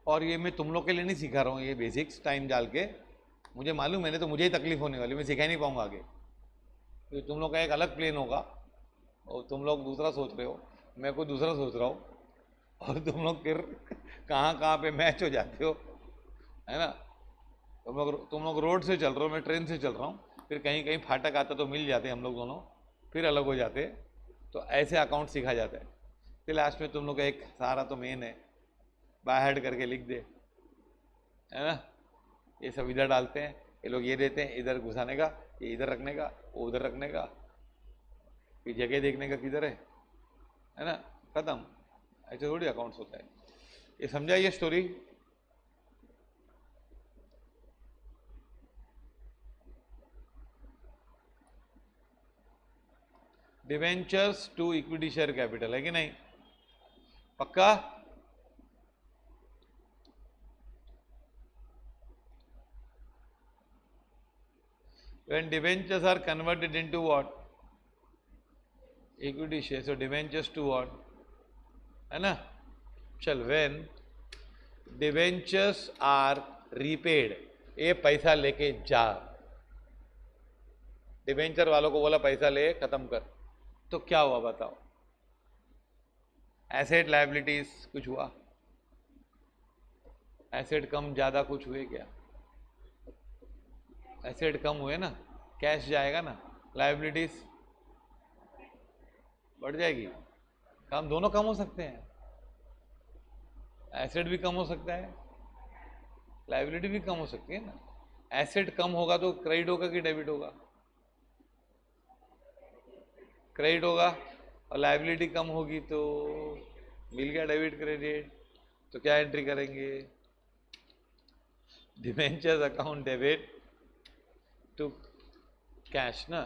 A: और ये मैं तुम लोग के लिए नहीं सिखा रहा हूँ, ये बेसिक्स टाइम डाल के, मुझे मालूम, मैंने तो मुझे ही तकलीफ होने वाली, मैं सिखा ही नहीं पाऊंगा आगे, क्योंकि तुम लोग का एक अलग प्लेन होगा और तुम लोग दूसरा सोच रहे हो, मैं कोई दूसरा सोच रहा हूँ, और तुम लोग फिर कहाँ कहाँ पे मैच हो जाते हो, है ना। तुम लोग रोड से चल रहे हो, मैं ट्रेन से चल रहा हूँ, फिर कहीं कहीं फाटक आता तो मिल जाते हम लोग दोनों, फिर अलग हो जाते, तो ऐसे अकाउंट सीखा जाता है। फिर लास्ट में तुम लोग का एक सहारा तो मेन है, बाय हेड करके लिख दे, है ना। ये सब इधर डालते हैं, ये लोग ये देते हैं इधर घुसाने का, ये इधर रखने का, वो उधर रखने का, फिर जगह देखने का किधर है ना, खत्म। ऐसे थोड़ी अकाउंट्स होता है। ये समझा ये story? Debentures to equity share capital है कि नहीं, पक्का? When debentures are converted into what? Equity share. So debentures to what? है ना? चल, when debentures are repaid, ये पैसा लेके जा, डिवेंचर वालों को बोला पैसा ले खत्म कर, तो क्या हुआ बताओ? एसेट लायबिलिटीज कुछ हुआ? एसेट कम ज्यादा कुछ हुए क्या? एसेट कम हुए ना, कैश जाएगा ना, लायबिलिटीज बढ़ जाएगी। काम दोनों कम हो सकते हैं, एसेट भी कम हो सकता है, लायबिलिटी भी कम हो सकती है ना। एसेट कम होगा तो क्रेडिट होगा कि डेबिट होगा? क्रेडिट होगा। और लायबिलिटी कम होगी तो मिल गया डेबिट क्रेडिट, तो क्या एंट्री करेंगे? Debentures account debit to cash ना।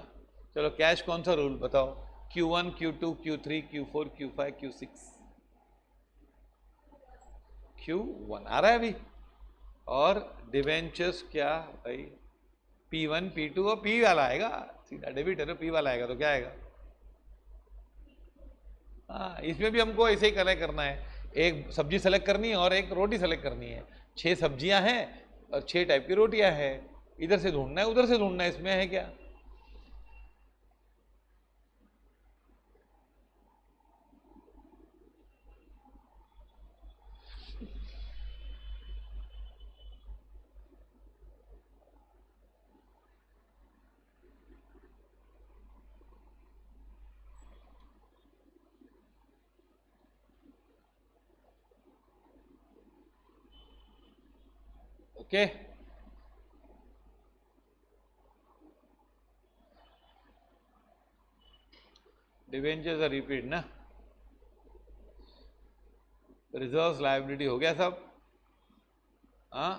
A: चलो कैश कौन सा रूल बताओ? Q1, Q2, Q3, Q4, Q5, Q6, Q1 आ रहा है अभी। और डिवेंचर्स क्या भाई? P1, P2 और P वाला आएगा, सीधा डेबिट है तो P वाला आएगा, तो क्या आएगा? हाँ, इसमें भी हमको ऐसे ही करना है, एक सब्जी सेलेक्ट करनी है और एक रोटी सेलेक्ट करनी है। 6 सब्जियां हैं और 6 टाइप की रोटियां हैं, इधर से ढूंढना है उधर से ढूंढना है, इसमें है क्या? ओके, डिवेंचर्स आर रिपीट ना, रिजर्व्स लायबिलिटी हो गया सब। हाँ,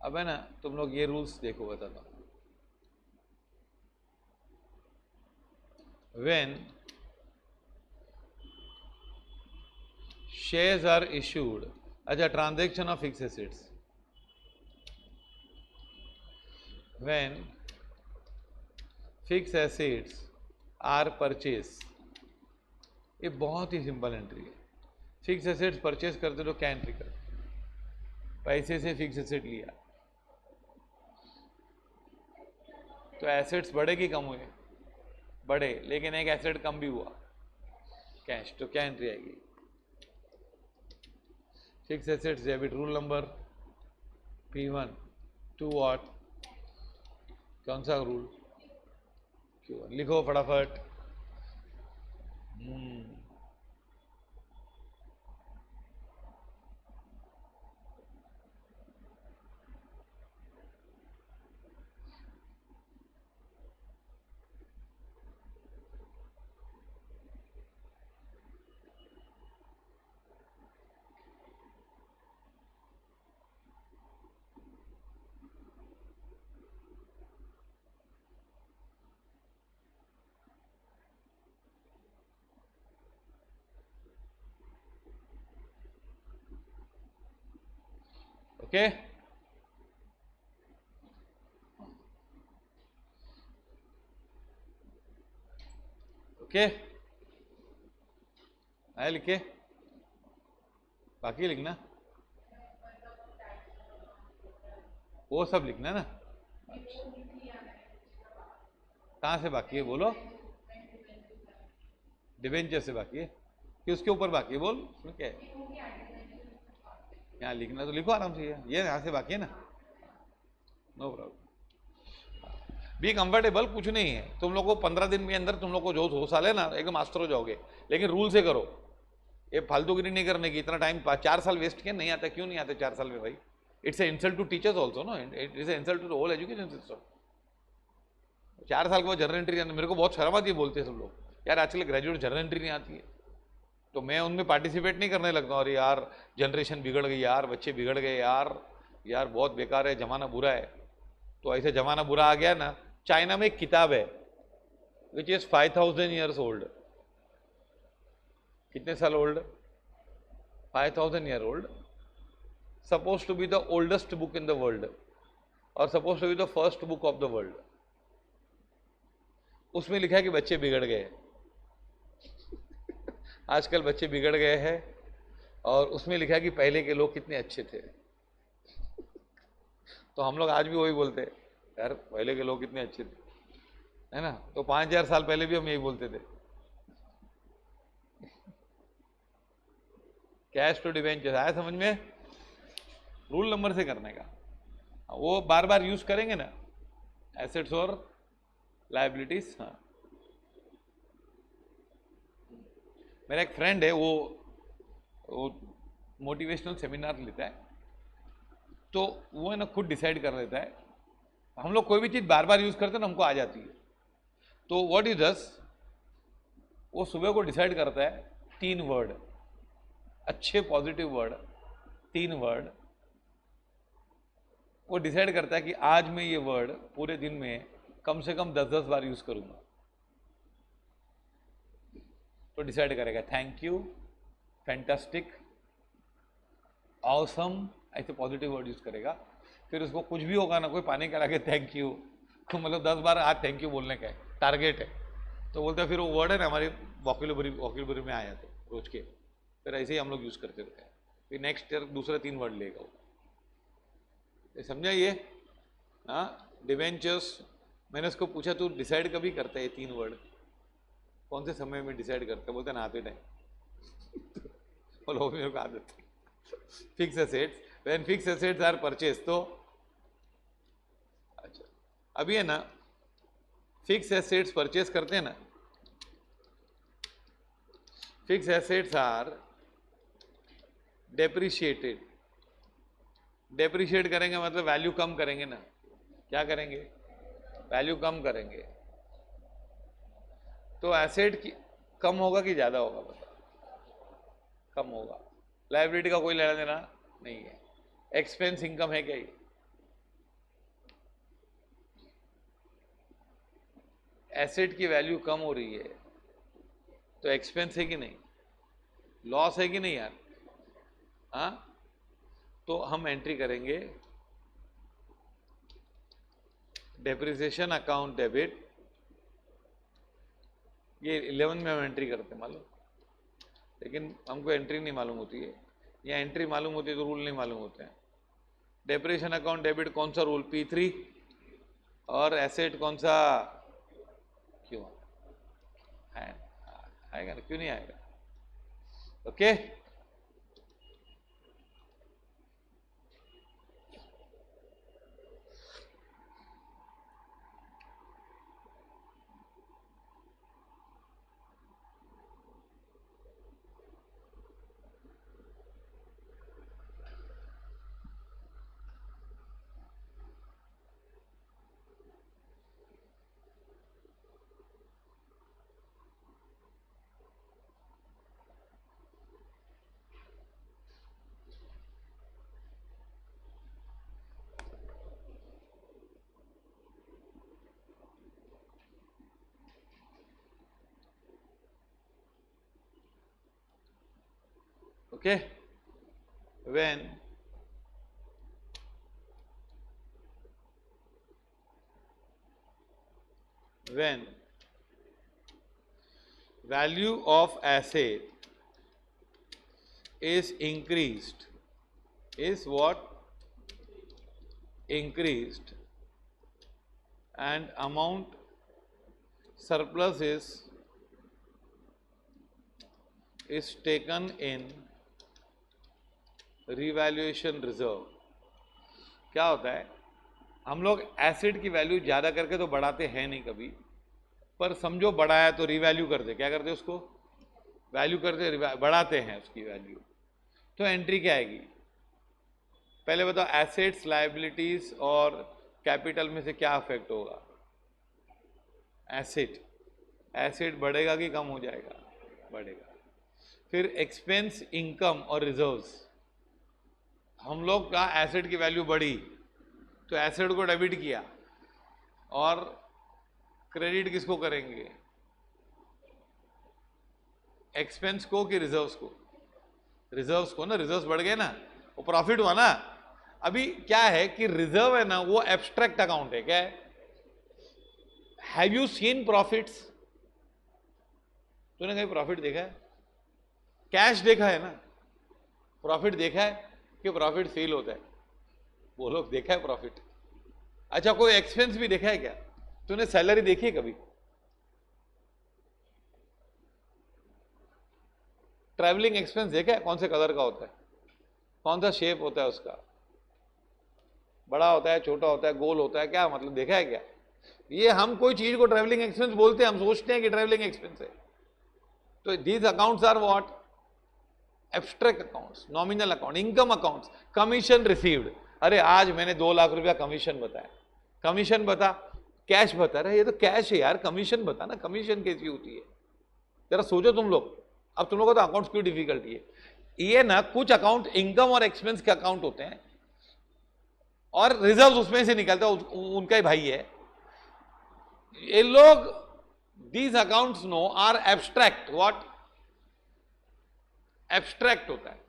A: अब है ना, तुम लोग ये रूल्स देखो, बताता हूँ। व्हेन शेयर्स आर इशूड, अच्छा transaction of fix assets, when fix assets are purchase, ये बहुत ही सिंपल एंट्री है। फिक्स एसेट्स परचेज करते तो क्या एंट्री करते? पैसे से फिक्स एसेट लिया, तो एसेट्स बढ़े कि कम हुए? बढ़े, लेकिन एक एसेट कम भी हुआ, कैश। तो क्या एंट्री आएगी? Fix assets debit, rule number P1 to what? कौन सा रूल? Q1 लिखो फटाफट। ओके, ओके, आया लिखे? बाकी लिखना, वो सब लिखना ना। कहाँ से बाकी है बोलो? डिवेंचर से बाकी है कि उसके ऊपर बाकी है? बोल, उसमें क्या है? यहाँ लिखना तो लिखो आराम से, ये यहाँ से बाकी है ना, नो प्रॉब्लम। बी कंफर्टेबल, कुछ नहीं है। तुम लोग को 15 दिन के अंदर तुम लोग को जो हो साल है ना, एकदम मास्टर हो जाओगे, लेकिन रूल से करो। ये फालतूगिरी नहीं करने की। इतना टाइम 4 साल वेस्ट किया, नहीं आता। क्यों नहीं आते 4 साल में भाई? It's a insult to teachers also, no, it is a insult to the whole education system. 4 साल के बाद जर्नल एंट्री, मेरे को बहुत शर्म आती है, बोलते हैं सब लोग यार आजकल ग्रेजुएट जर्नल एंट्री नहीं आती है, तो मैं उनमें पार्टिसिपेट नहीं करने लगता हूँ। अरे यार जनरेशन बिगड़ गई यार, बच्चे बिगड़ गए यार, यार बहुत बेकार है, जमाना बुरा है। तो ऐसे जमाना बुरा आ गया ना, चाइना में एक किताब है विच इज 5000 ईयर्स ओल्ड। कितने साल old? 5000 year old. Suppose to be the oldest book in the world, और suppose to be the first book of the world. उसमें लिखा है कि बच्चे बिगड़ गए आजकल बच्चे बिगड़ गए हैं, और उसमें लिखा है कि पहले के लोग कितने अच्छे थे। तो हम लोग आज भी वही बोलते हैं यार, पहले के लोग कितने अच्छे थे, है ना? तो 5000 साल पहले भी हम यही बोलते थे। कैश टू डिवेंचर आया समझ में? रूल नंबर से करने का, वो बार बार यूज करेंगे ना, एसेट्स और लायबिलिटीज। हाँ, मेरा एक फ्रेंड है, वो मोटिवेशनल सेमिनार लेता है, तो वो है ना खुद डिसाइड कर लेता है। हम लोग कोई भी चीज़ बार बार यूज़ करते हैं ना, हमको आ जाती है। तो व्हाट इज दस, वो सुबह को डिसाइड करता है 3 वर्ड, अच्छे पॉजिटिव वर्ड, 3 वर्ड वो डिसाइड करता है कि आज मैं ये वर्ड पूरे दिन में कम से कम 10-10 बार यूज़ करूँगा। तो डिसाइड करेगा थैंक यू, फैंटास्टिक, ऑसम, ऐसे पॉजिटिव वर्ड यूज़ करेगा। फिर उसको कुछ भी होगा ना, कोई पानी का लगे थैंक यू, तो मतलब 10 बार आज थैंक यू बोलने का है, टारगेट है। तो बोलते हैं फिर वो वर्ड है ना हमारी वॉक्यूलरी में आया तो रोज के, फिर ऐसे ही हम लोग यूज़ करते रहते हैं। फिर नेक्स्ट ईयर दूसरे 3 वर्ड लेगा वो, समझा ये? हाँ, डिवेंचर्स। मैंने उसको पूछा तू डिसाइड कभी करता है ये 3 वर्ड, कौन से समय में डिसाइड करता है? बोलते ना आते टाइम बोलो मेरे को आदत। Fix assets, when fix assets are purchase, तो अच्छा अभी है ना फिक्स एसेट्स परचेज करते हैं ना, fix assets are depreciated. Depreciate करेंगे मतलब वैल्यू कम करेंगे ना, क्या करेंगे? वैल्यू कम करेंगे। तो एसेट की कम होगा कि ज्यादा होगा बता? कम होगा। लायबिलिटी का कोई लेना देना नहीं है। एक्सपेंस इनकम है क्या? एसेट की वैल्यू कम हो रही है तो एक्सपेंस है कि नहीं? लॉस है कि नहीं यार? हाँ, तो हम एंट्री करेंगे डेप्रिसिएशन अकाउंट डेबिट। ये 11 में हम एंट्री करते हैं मालूम, लेकिन हमको एंट्री नहीं मालूम होती है, या एंट्री मालूम होती है तो रूल नहीं मालूम होते हैं। डेप्रिसिएशन अकाउंट डेबिट कौन सा रूल? P3 और एसेट कौन सा, क्यों आएगा ना, क्यों नहीं आएगा? Okay okay when value of asset is increased, is what increased, and amount surplus is taken in revaluation reserve. क्या होता है, हम लोग एसेट की वैल्यू ज़्यादा करके तो बढ़ाते हैं नहीं कभी, पर समझो बढ़ाया तो रिवैल्यू करते, क्या करते उसको, वैल्यू करते, बढ़ाते हैं उसकी वैल्यू। तो एंट्री क्या आएगी, पहले बताओ, एसेट्स, लायबिलिटीज और कैपिटल में से क्या अफेक्ट होगा? एसेट बढ़ेगा कि कम हो जाएगा? बढ़ेगा। फिर एक्सपेंस, इनकम और रिजर्व्स, हम लोग का एसेट की वैल्यू बढ़ी तो एसेट को डेबिट किया, और क्रेडिट किसको करेंगे, एक्सपेंस को कि रिजर्व्स को? रिजर्व्स को ना, रिजर्व्स बढ़ गए ना, वो प्रॉफिट हुआ ना। अभी क्या है कि रिजर्व है ना, वो एब्स्ट्रैक्ट अकाउंट है। क्या है? Have you seen profits? तूने कहीं प्रॉफिट देखा है? कैश देखा है ना, प्रॉफिट देखा है कि प्रॉफिट सेल होता है? बोलो, देखा है प्रॉफिट? अच्छा, कोई एक्सपेंस भी देखा है क्या? तूने सैलरी देखी है कभी? ट्रैवलिंग एक्सपेंस देखा है? कौन से कलर का होता है, कौन सा शेप होता है उसका, बड़ा होता है, छोटा होता है, गोल होता है, क्या मतलब देखा है क्या? ये हम कोई चीज को ट्रैवलिंग एक्सपेंस बोलते हैं, हम सोचते हैं कि ट्रैवलिंग एक्सपेंस है। तो these accounts are what? Abstract accounts, nominal account, income accounts. Commission received, अरे आज मैंने 2 लाख रुपया कमीशन बताया, कमीशन बता, कैश बता रहे, ये तो कैश है यार, कमीशन बता ना, कमीशन कैसी होती है? जरा सोचो तुम लोग। अब तुम लोगों को तो अकाउंट्स की डिफिकल्टी है। ये ना कुछ अकाउंट इनकम और एक्सपेंस के अकाउंट होते हैं, और रिजर्व उसमें से निकलता है, उनका ही भाई है ये लोग। These accounts no are abstract. What? Abstract होता है।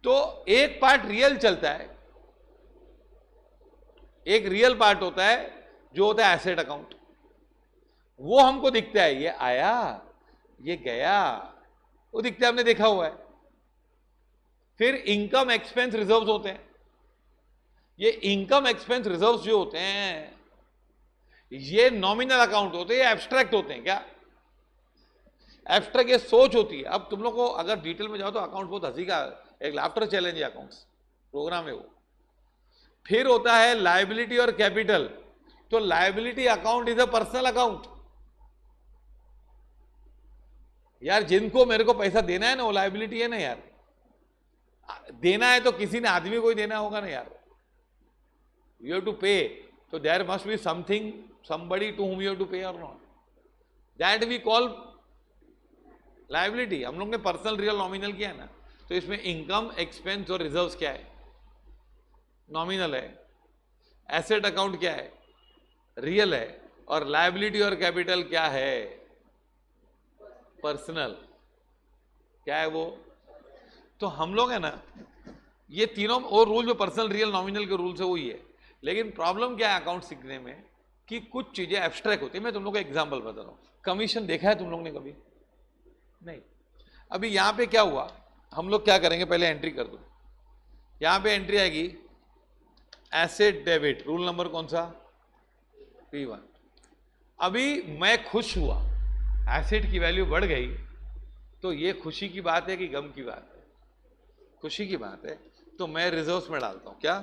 A: तो एक पार्ट रियल चलता है, एक रियल पार्ट होता है जो होता है एसेट अकाउंट, वो हमको दिखता है, ये आया, ये गया, वो दिखता है, हमने देखा हुआ है। फिर इनकम, एक्सपेंस, रिजर्व्स होते हैं। ये इनकम, एक्सपेंस, रिजर्व्स जो होते हैं, ये नॉमिनल अकाउंट होते हैं, ये एब्स्ट्रैक्ट होते हैं। क्या एब्स्ट्रैक्ट? ये सोच होती है। अब तुम लोग को अगर डिटेल में जाओ तो अकाउंट बहुत हंसी का, एक लाफ्टर चैलेंज है, अकाउंट्स प्रोग्राम है वो। फिर होता है लायबिलिटी और कैपिटल। तो liability account is a personal account. यार जिनको मेरे को पैसा देना है ना, वो लायबिलिटी है ना यार। देना है तो किसी ने, आदमी को ही देना होगा ना यार। यू हैव टू पे, तो there must be something, somebody to whom you have to pay or not, that we call liability। हम लोग ने पर्सनल, रियल, नॉमिनल किया है ना। तो इसमें इनकम, एक्सपेंस और रिजर्व्स क्या है? नॉमिनल है। एसेट अकाउंट क्या है? रियल है। और लायबिलिटी और कैपिटल क्या है? पर्सनल। क्या है वो? तो हम लोग है ना, ये तीनों और रूल जो पर्सनल, रियल, नॉमिनल के रूल है, वही है। लेकिन प्रॉब्लम क्या है अकाउंट सीखने में, कि कुछ चीजें एब्स्ट्रैक्ट होती है। मैं तुम लोग को एग्जांपल बता रहा हूं। कमीशन देखा है तुम लोग ने कभी? नहीं। अभी यहां पे क्या हुआ, हम लोग क्या करेंगे, पहले एंट्री कर दो। यहां पे एंट्री आएगी एसेट डेबिट, रूल नंबर कौन सा? P1। अभी मैं खुश हुआ, एसेट की वैल्यू बढ़ गई, तो ये खुशी की बात है कि गम की बात है? खुशी की बात है। तो मैं रिजर्व्स में डालता हूं। क्या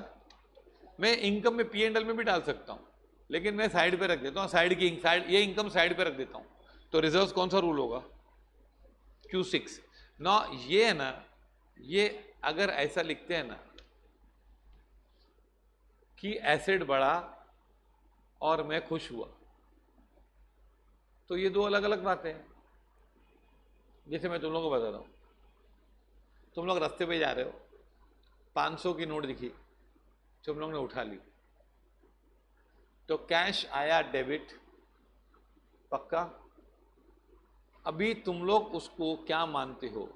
A: मैं इनकम में P&L में भी डाल सकता हूं, लेकिन मैं साइड पे रख देता हूं, साइड ये इनकम साइड पे रख देता हूं। तो रिजर्व्स कौन सा रूल होगा? Q6 ना। ये है ना, ये अगर ऐसा लिखते हैं ना कि एसेट बढ़ा और मैं खुश हुआ, तो ये दो अलग अलग बातें हैं। जैसे मैं तुम लोगों को बता रहा हूं, तुम लोग रास्ते पे जा रहे हो, 500 की नोट दिखी, तुम लोग ने उठा ली, तो कैश आया डेबिट, पक्का। अभी तुम लोग उसको क्या मानते हो?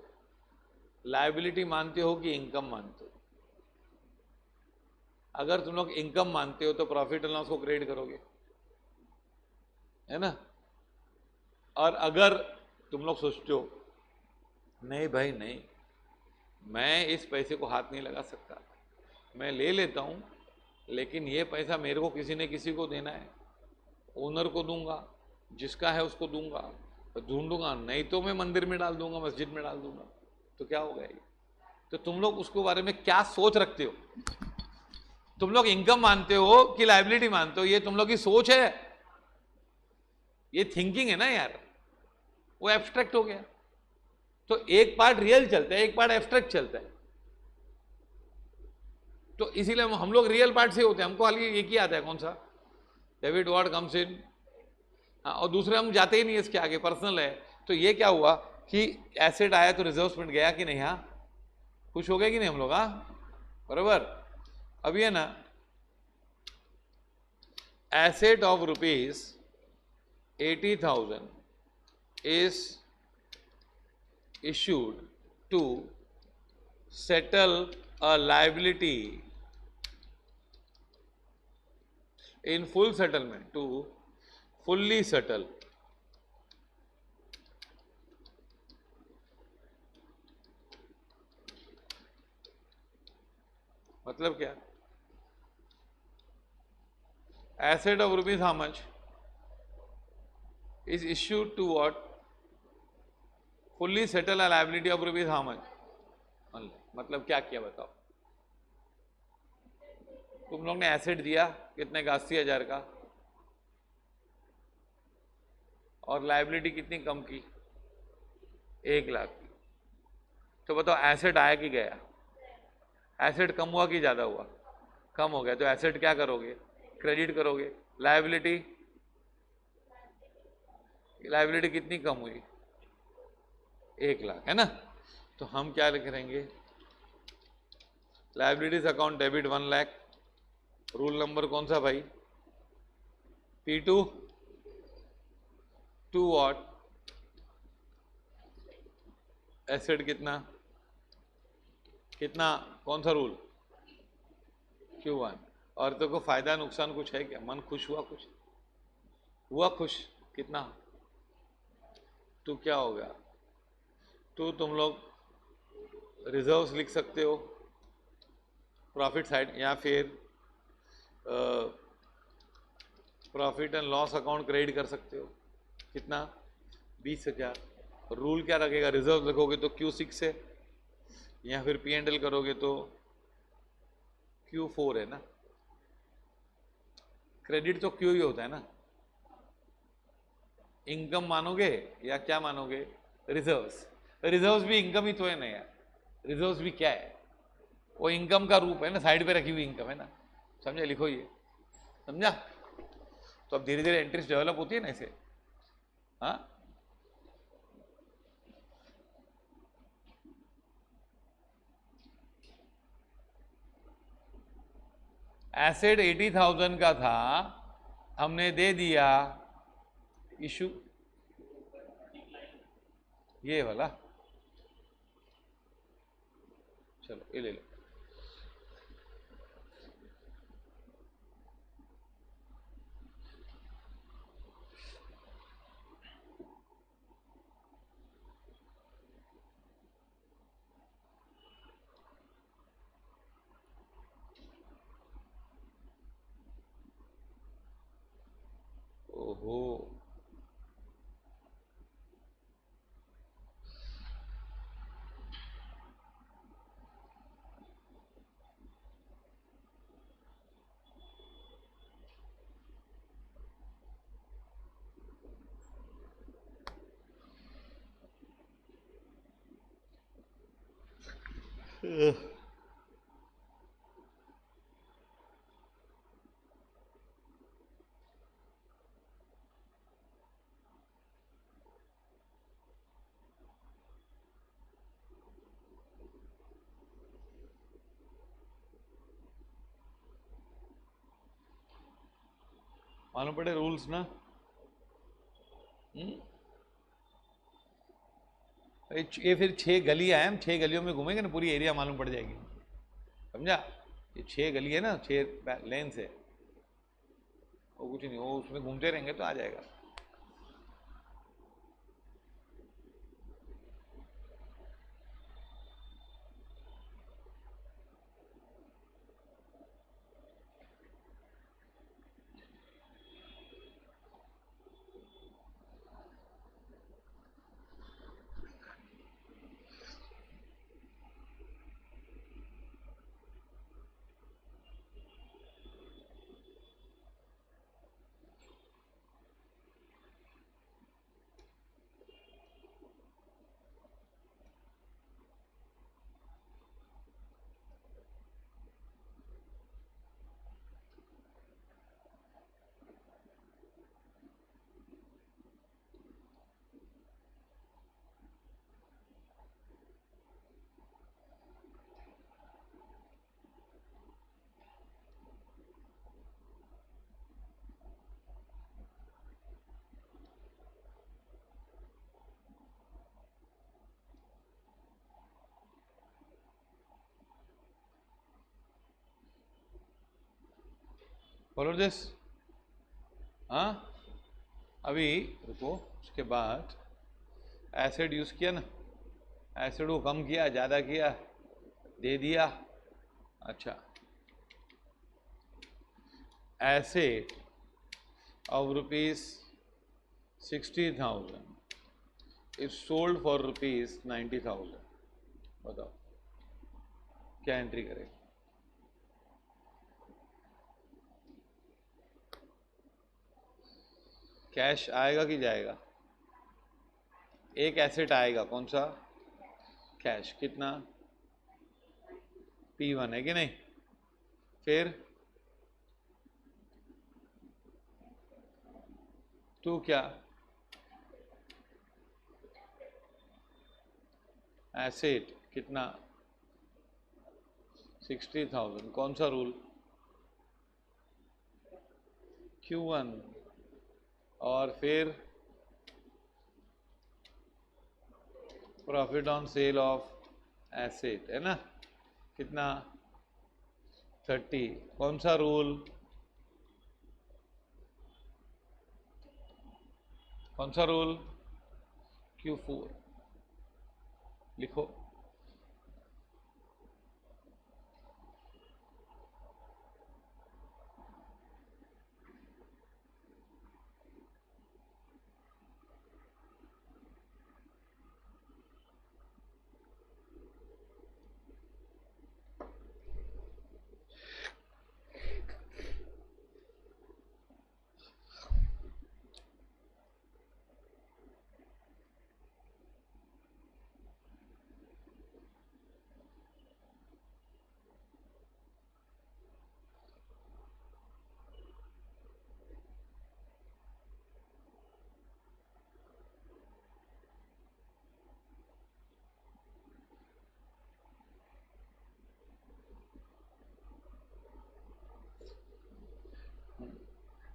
A: लायबिलिटी मानते हो कि इनकम मानते हो? अगर तुम लोग इनकम मानते हो तो प्रॉफिट एंड लॉस को क्रेडिट करोगे, है ना। और अगर तुम लोग सोचते हो नहीं भाई नहीं, मैं इस पैसे को हाथ नहीं लगा सकता, मैं ले लेता हूं, लेकिन ये पैसा मेरे को किसी ने किसी को देना है, ओनर को दूंगा, जिसका है उसको दूंगा, तो ढूंढूंगा, नहीं तो मैं मंदिर में डाल दूंगा, मस्जिद में डाल दूंगा, तो क्या होगा ये? तो तुम लोग उसके बारे में क्या सोच रखते हो? तुम लोग इनकम मानते हो कि लायबिलिटी मानते हो? ये तुम लोग की सोच है, ये थिंकिंग है ना यार, वो एब्स्ट्रैक्ट हो गया। तो एक पार्ट रियल चलता है, एक पार्ट एब्स्ट्रैक्ट चलता है। तो इसीलिए हम लोग रियल पार्ट से होते हैं, हमको खाली एक ही आता है, कौन सा? डेबिट व्हाट कम्स इन। हाँ, और दूसरे हम जाते ही नहीं इसके आगे, पर्सनल है। तो ये क्या हुआ कि एसेट आया तो रिजर्व्स में गया कि नहीं? हाँ, खुश हो गए कि नहीं हम लोग? हाँ, बराबर। अब ये ना, asset of rupees 80,000 is issued to settle a liability in full settlement, to fully settle मतलब क्या? asset of rupees how much is issued to what? fully settle a liability of rupees how much? मतलब क्या किया बताओ? तुम लोग ने asset दिया कितने का? 80,000 का, और लायबिलिटी कितनी कम की? 1 लाख की। तो बताओ एसेट आया कि गया? एसेट कम हुआ कि ज्यादा हुआ? कम हो गया। तो एसेट क्या करोगे? क्रेडिट करोगे। लायबिलिटी, लायबिलिटी कितनी कम हुई? 1 लाख, है ना। तो हम क्या करेंगे? Liabilities account debit 1 lakh. Rule number कौन सा भाई? P2 to what? एसेट कितना कितना? कौन सा रूल? Q1। और तो को फायदा नुकसान कुछ है क्या? मन खुश हुआ, कुछ हुआ खुश? कितना? तो क्या होगा? तो तुम लोग रिजर्व्स लिख सकते हो प्रॉफिट साइड, या फिर profit and loss account credit कर सकते हो। कितना? 20,000। रूल क्या रखेगा? रिजर्व लिखोगे तो Q6 है, या फिर P&L करोगे तो Q4 है ना। क्रेडिट तो Q ही होता है ना। इनकम मानोगे या क्या मानोगे? रिजर्व्स। रिजर्व्स भी इनकम ही तो है ना यार। रिजर्व्स भी क्या है? वो इनकम का रूप है ना, साइड पे रखी हुई इनकम है ना। समझे? लिखो ये, समझा? तो अब धीरे धीरे एंट्रीज डेवलप होती है ना ऐसे। हाँ, एसेट 80,000 का था, हमने दे दिया इशू, ये वाला। चलो ये ले लो। ओहो, मालूम पड़े रूल्स ना। ये फिर 6 गलियां हैं, हम 6 गलियों में घूमेंगे ना, पूरी एरिया मालूम पड़ जाएगी, समझा। ये 6 गली है ना, 6 लेन से, वो कुछ नहीं, वो उसमें घूमते रहेंगे तो आ जाएगा। Follow this. हाँ, अभी रुको, उसके बाद एसिड यूज किया ना, एसिड को कम किया, ज़्यादा किया, दे दिया। अच्छा, acid of ₹60,000 is sold for ₹90,000। बताओ क्या एंट्री करें। कैश आएगा कि जाएगा? एक एसेट आएगा, कौन सा? कैश। कितना? P1 है कि नहीं? फिर तू क्या? एसेट कितना? 60,000। कौन सा रूल? Q1। और फिर profit on sale of asset है ना, कितना? 30। कौन सा रूल? कौन सा रूल? Q4 लिखो।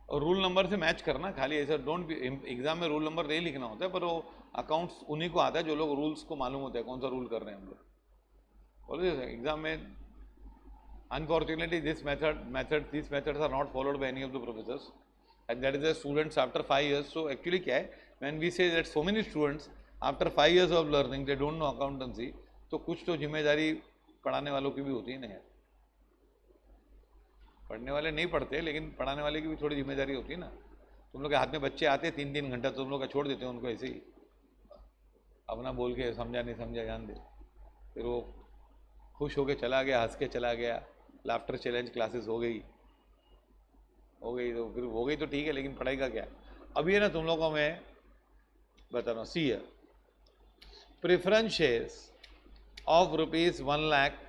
A: और रूल नंबर से मैच करना, खाली ऐसा डोंट बी, एग्जाम में रूल नंबर नहीं लिखना होता है, पर वो अकाउंट्स उन्हीं को आता है जो लोग रूल्स को मालूम होता है कौन सा रूल कर रहे हैं हम लोग। बोलो एग्जाम में unfortunately these methods are not followed by any of the professors, and that is the students after 5 years. So actually क्या है, when we say that so many students after 5 years of learning they don't know accountancy, तो कुछ तो जिम्मेदारी पढ़ाने वालों की भी होती है ना यार। पढ़ने वाले नहीं पढ़ते, लेकिन पढ़ाने वाले की भी थोड़ी जिम्मेदारी होती है ना। तुम लोग के हाथ में बच्चे आते 3-3 घंटा, तुम लोग का छोड़ देते हो उनको ऐसे ही, अपना बोल के समझा नहीं समझा जान दे, फिर वो खुश होके चला गया, हंस के चला गया, लाफ्टर चैलेंज क्लासेस हो गई तो फिर हो गई तो ठीक है, लेकिन पढ़ाई का क्या। अभी है ना तुम लोगों को मैं बता रहा हूँ, सी है preference shares of ₹1 lakh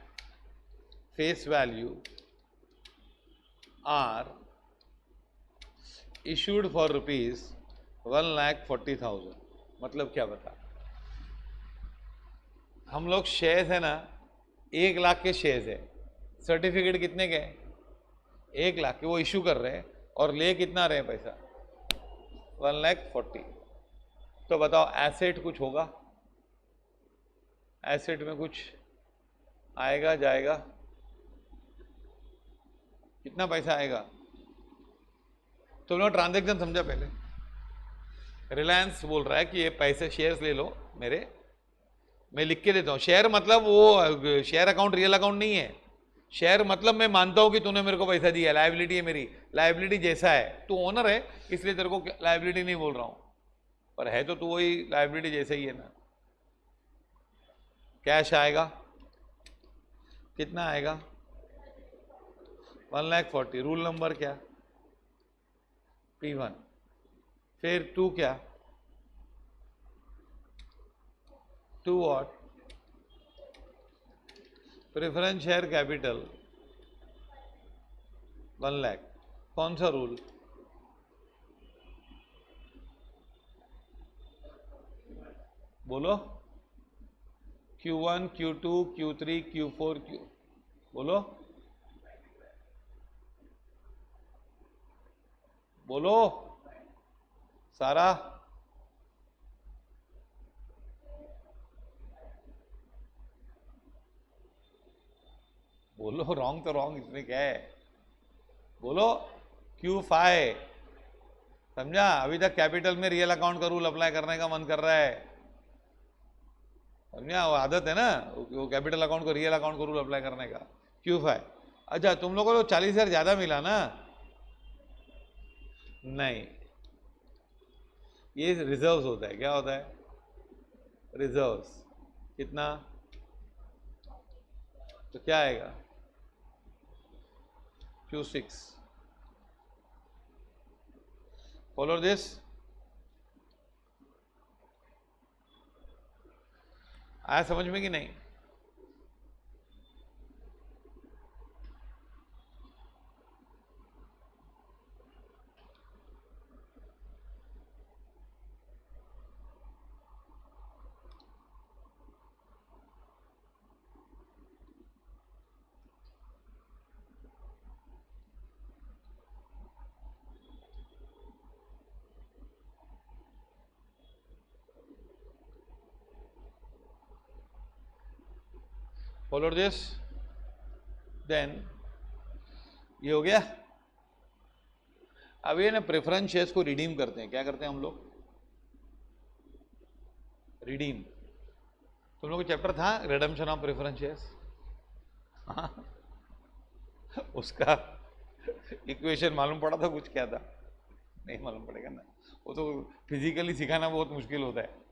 A: face value are issued for ₹1,40,000। मतलब क्या बता, हम लोग शेयर्स है ना 1 लाख के शेयर्स है, सर्टिफिकेट कितने के 1 लाख के वो इशू कर रहे हैं, और ले कितना रहे पैसा 1,40,000। तो बताओ एसेट कुछ होगा, एसेट में कुछ आएगा जाएगा, कितना पैसा आएगा। तुम लोग ट्रांजेक्शन समझा पहले, रिलायंस बोल रहा है कि ये पैसे शेयर्स ले लो मेरे, मैं लिख के देता हूँ। शेयर मतलब वो शेयर अकाउंट रियल अकाउंट नहीं है, शेयर मतलब मैं मानता हूं कि तूने मेरे को पैसा दिया, लायबिलिटी है मेरी, लायबिलिटी जैसा है, तू ओनर है इसलिए तेरे को लायबिलिटी नहीं बोल रहा हूं, पर है तो तू वही लायबिलिटी जैसे ही है ना। कैश आएगा, कितना आएगा 1,40,000। रूल नंबर क्या P1, फिर 2 क्या 2 what preference share capital 1 lakh. कौन सा रूल, बोलो Q1 Q2 Q3 Q4 बोलो बोलो सारा, बोलो रॉन्ग तो रॉन्ग, इसमें क्या है, बोलो Q5। समझा, अभी तक कैपिटल में रियल अकाउंट का रूल अप्लाई करने का मन कर रहा है, समझा, वो आदत है ना वो कैपिटल अकाउंट को रियल अकाउंट को रूल अप्लाई करने का। Q5। अच्छा तुम लोगों को तो 40,000 ज्यादा मिला ना, नहीं ये रिजर्व्स होता है, क्या होता है रिजर्व्स, कितना, तो क्या आएगा Q6। फॉलो दिस, आया समझ में कि नहीं। फॉलो दिस, देन ये हो गया। अब ये ना प्रेफरेंस शेयर्स को रिडीम करते हैं, क्या करते हैं हम लोग, रिडीम। तुम लोग को चैप्टर था रिडम्पशन ऑफ प्रेफरेंस शेयर्स, उसका इक्वेशन मालूम पड़ा था कुछ, क्या था, नहीं मालूम पड़ेगा ना, वो तो फिजिकली सिखाना बहुत मुश्किल होता है।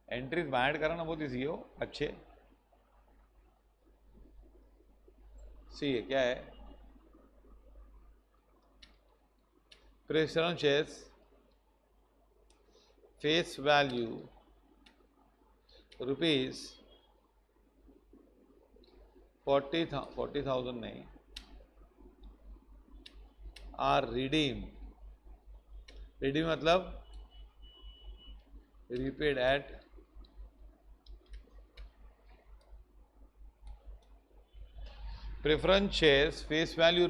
A: एंट्रीज बाइंड कराना बहुत ईजी हो, अच्छे सी है, क्या है प्रेफरेंस शेयर्स फेस वैल्यू ₹40,000 नहीं, आर रिडीम, रिडीम मतलब repaid at preference shares face value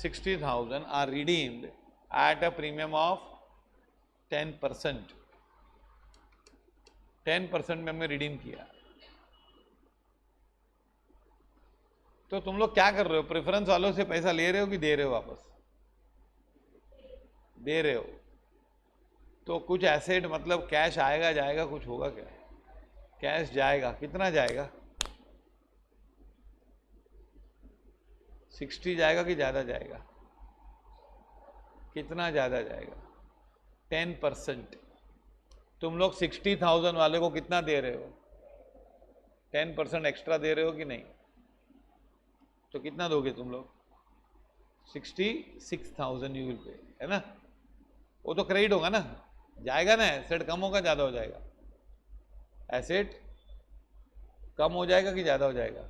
A: ₹60,000 are redeemed at a premium of 10%। 10% में हमने रिडीम किया। तो तुम लोग क्या कर रहे हो, प्रेफरेंस वालों से पैसा ले रहे हो कि दे रहे हो, वापस दे रहे हो, तो कुछ एसेट मतलब कैश आएगा जाएगा, कुछ होगा क्या, कैश जाएगा, कितना जाएगा 60 जाएगा कि ज्यादा जाएगा, कितना ज़्यादा जाएगा? 10%। तुम लोग 60,000 वाले को कितना दे रहे हो? 10% एक्स्ट्रा दे रहे हो कि नहीं? तो कितना दोगे तुम लोग? 66,000 यू विल पे, है ना? वो तो क्रेडिट होगा ना, जाएगा ना, एसेट कम होगा ज़्यादा हो जाएगा? एसेट कम हो जाएगा कि ज़्यादा हो जाएगा?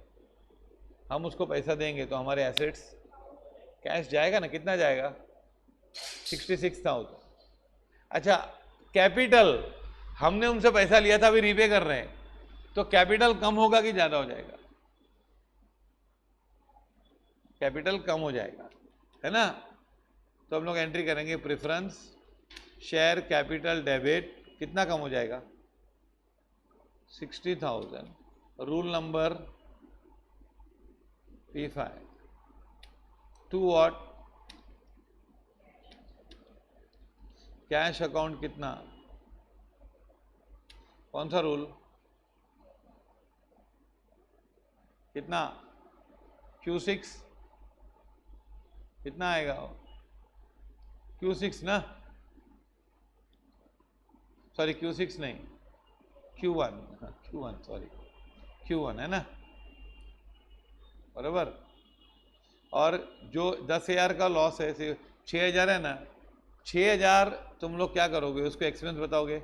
A: हम उसको पैसा देंगे तो हमारे एसेट्स कैश जाएगा ना, कितना जाएगा? 66,000। अच्छा, कैपिटल हमने उनसे पैसा लिया था, अभी रीपे कर रहे हैं, तो कैपिटल कम होगा कि ज़्यादा हो जाएगा? कैपिटल कम हो जाएगा, है ना? तो हम लोग एंट्री करेंगे प्रेफरेंस शेयर कैपिटल डेबिट, कितना कम हो जाएगा? 60,000। Rule number P5 to what? Cash account कितना? कौन सा रूल? कितना? Q6 कितना आएगा? Q6 ना, सॉरी Q6 नहीं, Q1, Q1 सॉरी, Q1 है ना, बराबर। और जो 10,000 का लॉस है, 6,000 है ना, 6,000 तुम लोग क्या करोगे? उसको एक्सपेंस बताओगे,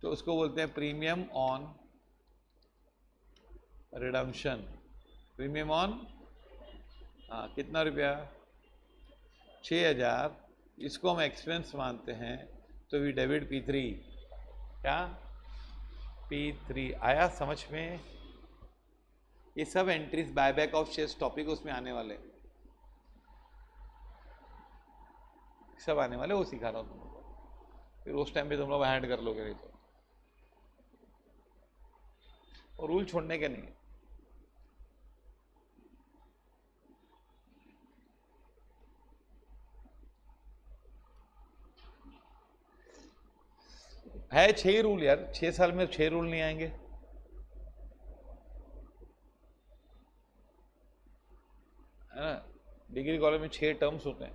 A: तो उसको बोलते हैं premium on redemption. Premium on, हाँ, कितना रुपया? 6,000। इसको हम एक्सपेंस मानते हैं, तो वी डेबिट P3। क्या? P3 आया समझ में? ये सब entries buyback of shares topic उसमें आने वाले, सब आने वाले, वो सिखा रहा हूँ तुम लोग को, फिर उस टाइम पे तुम लोग हैंड कर लोगे, नहीं तो। और रूल छोड़ने के नहीं है। 6 रूल यार, 6 साल में 6 रूल नहीं आएंगे, है ना? डिग्री कॉलेज में 6 टर्म्स होते हैं।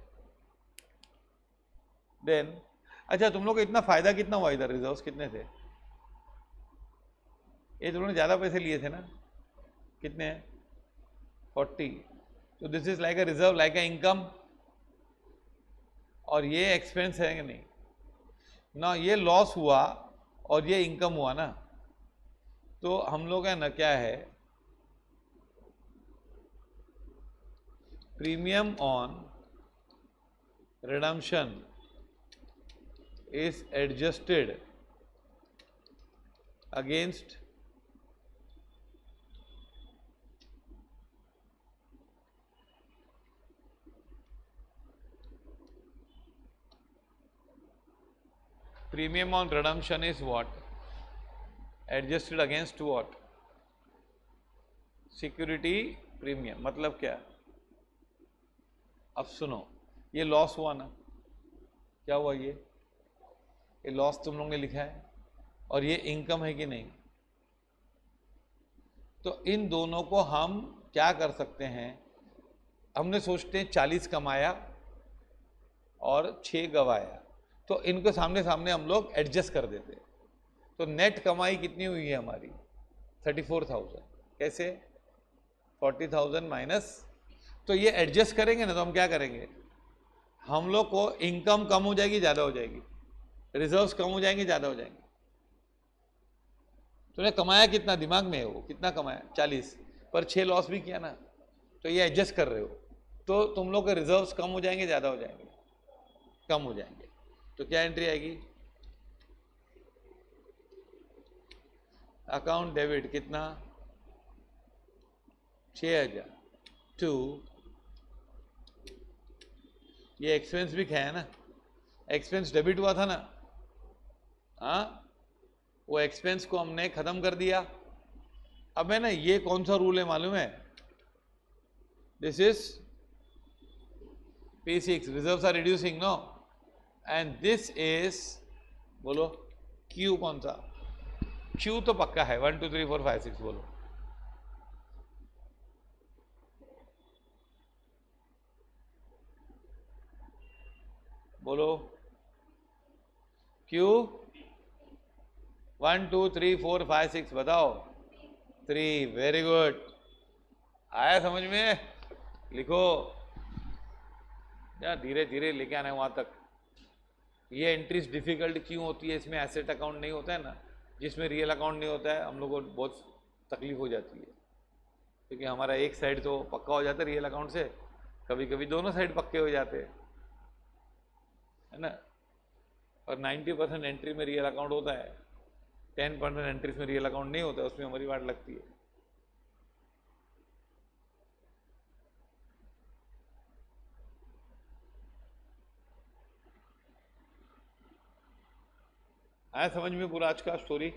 A: देन अच्छा, तुम लोग को इतना फायदा कितना हुआ इधर? रिजर्व्स कितने थे? ये तुम लोगों ने ज्यादा पैसे लिए थे ना, कितने हैं? 40। तो this is like a reserve, like a income, और ये एक्सपेंस है कि नहीं ना? ये लॉस हुआ और ये इनकम हुआ ना, तो हम लोग है ना, क्या है, premium on redemption is adjusted against premium on redemption is what? Adjusted against what? Security premium. मतलब क्या? अब सुनो, ये लॉस हुआ ना, क्या हुआ? ये लॉस तुम लोगों ने लिखा है, और ये इनकम है कि नहीं? तो इन दोनों को हम क्या कर सकते हैं? हमने सोचते हैं 40 कमाया और 6 गवाया, तो इनको सामने सामने हम लोग एडजस्ट कर देते। तो नेट कमाई कितनी हुई है हमारी? 34,000। कैसे? 40,000 माइनस, तो ये एडजस्ट करेंगे ना, तो हम क्या करेंगे? हम लोग को इनकम कम हो जाएगी, ज़्यादा हो जाएगी, रिजर्व्स कम हो जाएंगे, ज़्यादा हो जाएंगे। तूने कमाया कितना? दिमाग में है वो, कितना कमाया? 40, पर 6 लॉस भी किया ना, तो ये एडजस्ट कर रहे हो, तो तुम लोग के रिजर्व्स कम हो जाएंगे, ज़्यादा हो जाएंगे? कम हो जाएंगे। तो क्या एंट्री आएगी? अकाउंट डेबिट कितना? 6,000 टू, ये एक्सपेंस भी खाया ना, एक्सपेंस डेबिट हुआ था ना, हाँ, वो एक्सपेंस को हमने खत्म कर दिया। अब है ना, ये कौन सा रूल है मालूम है? This is P6, reserves are reducing, no, and this is, बोलो Q कौन सा? Q तो पक्का है, 1 2 3 4 5 6, बोलो। बोलो क्यू 1 2 3 4 5 6 बताओ 3 वेरी गुड आया समझ में लिखो यार धीरे धीरे लेके आना है वहां तक ये एंट्रीज डिफिकल्ट क्यों होती है इसमें एसेट अकाउंट नहीं होता है ना जिसमें रियल अकाउंट नहीं होता है हम लोग को बहुत तकलीफ हो जाती है क्योंकि हमारा एक साइड तो पक्का हो जाता है रियल अकाउंट से कभी कभी दोनों साइड पक्के हो जाते हैं है ना और 90% एंट्री में रियल अकाउंट होता है 10% एंट्रीज में रियल अकाउंट नहीं होता उसमें हमारी वाट लगती है आया समझ में पूरा आज का स्टोरी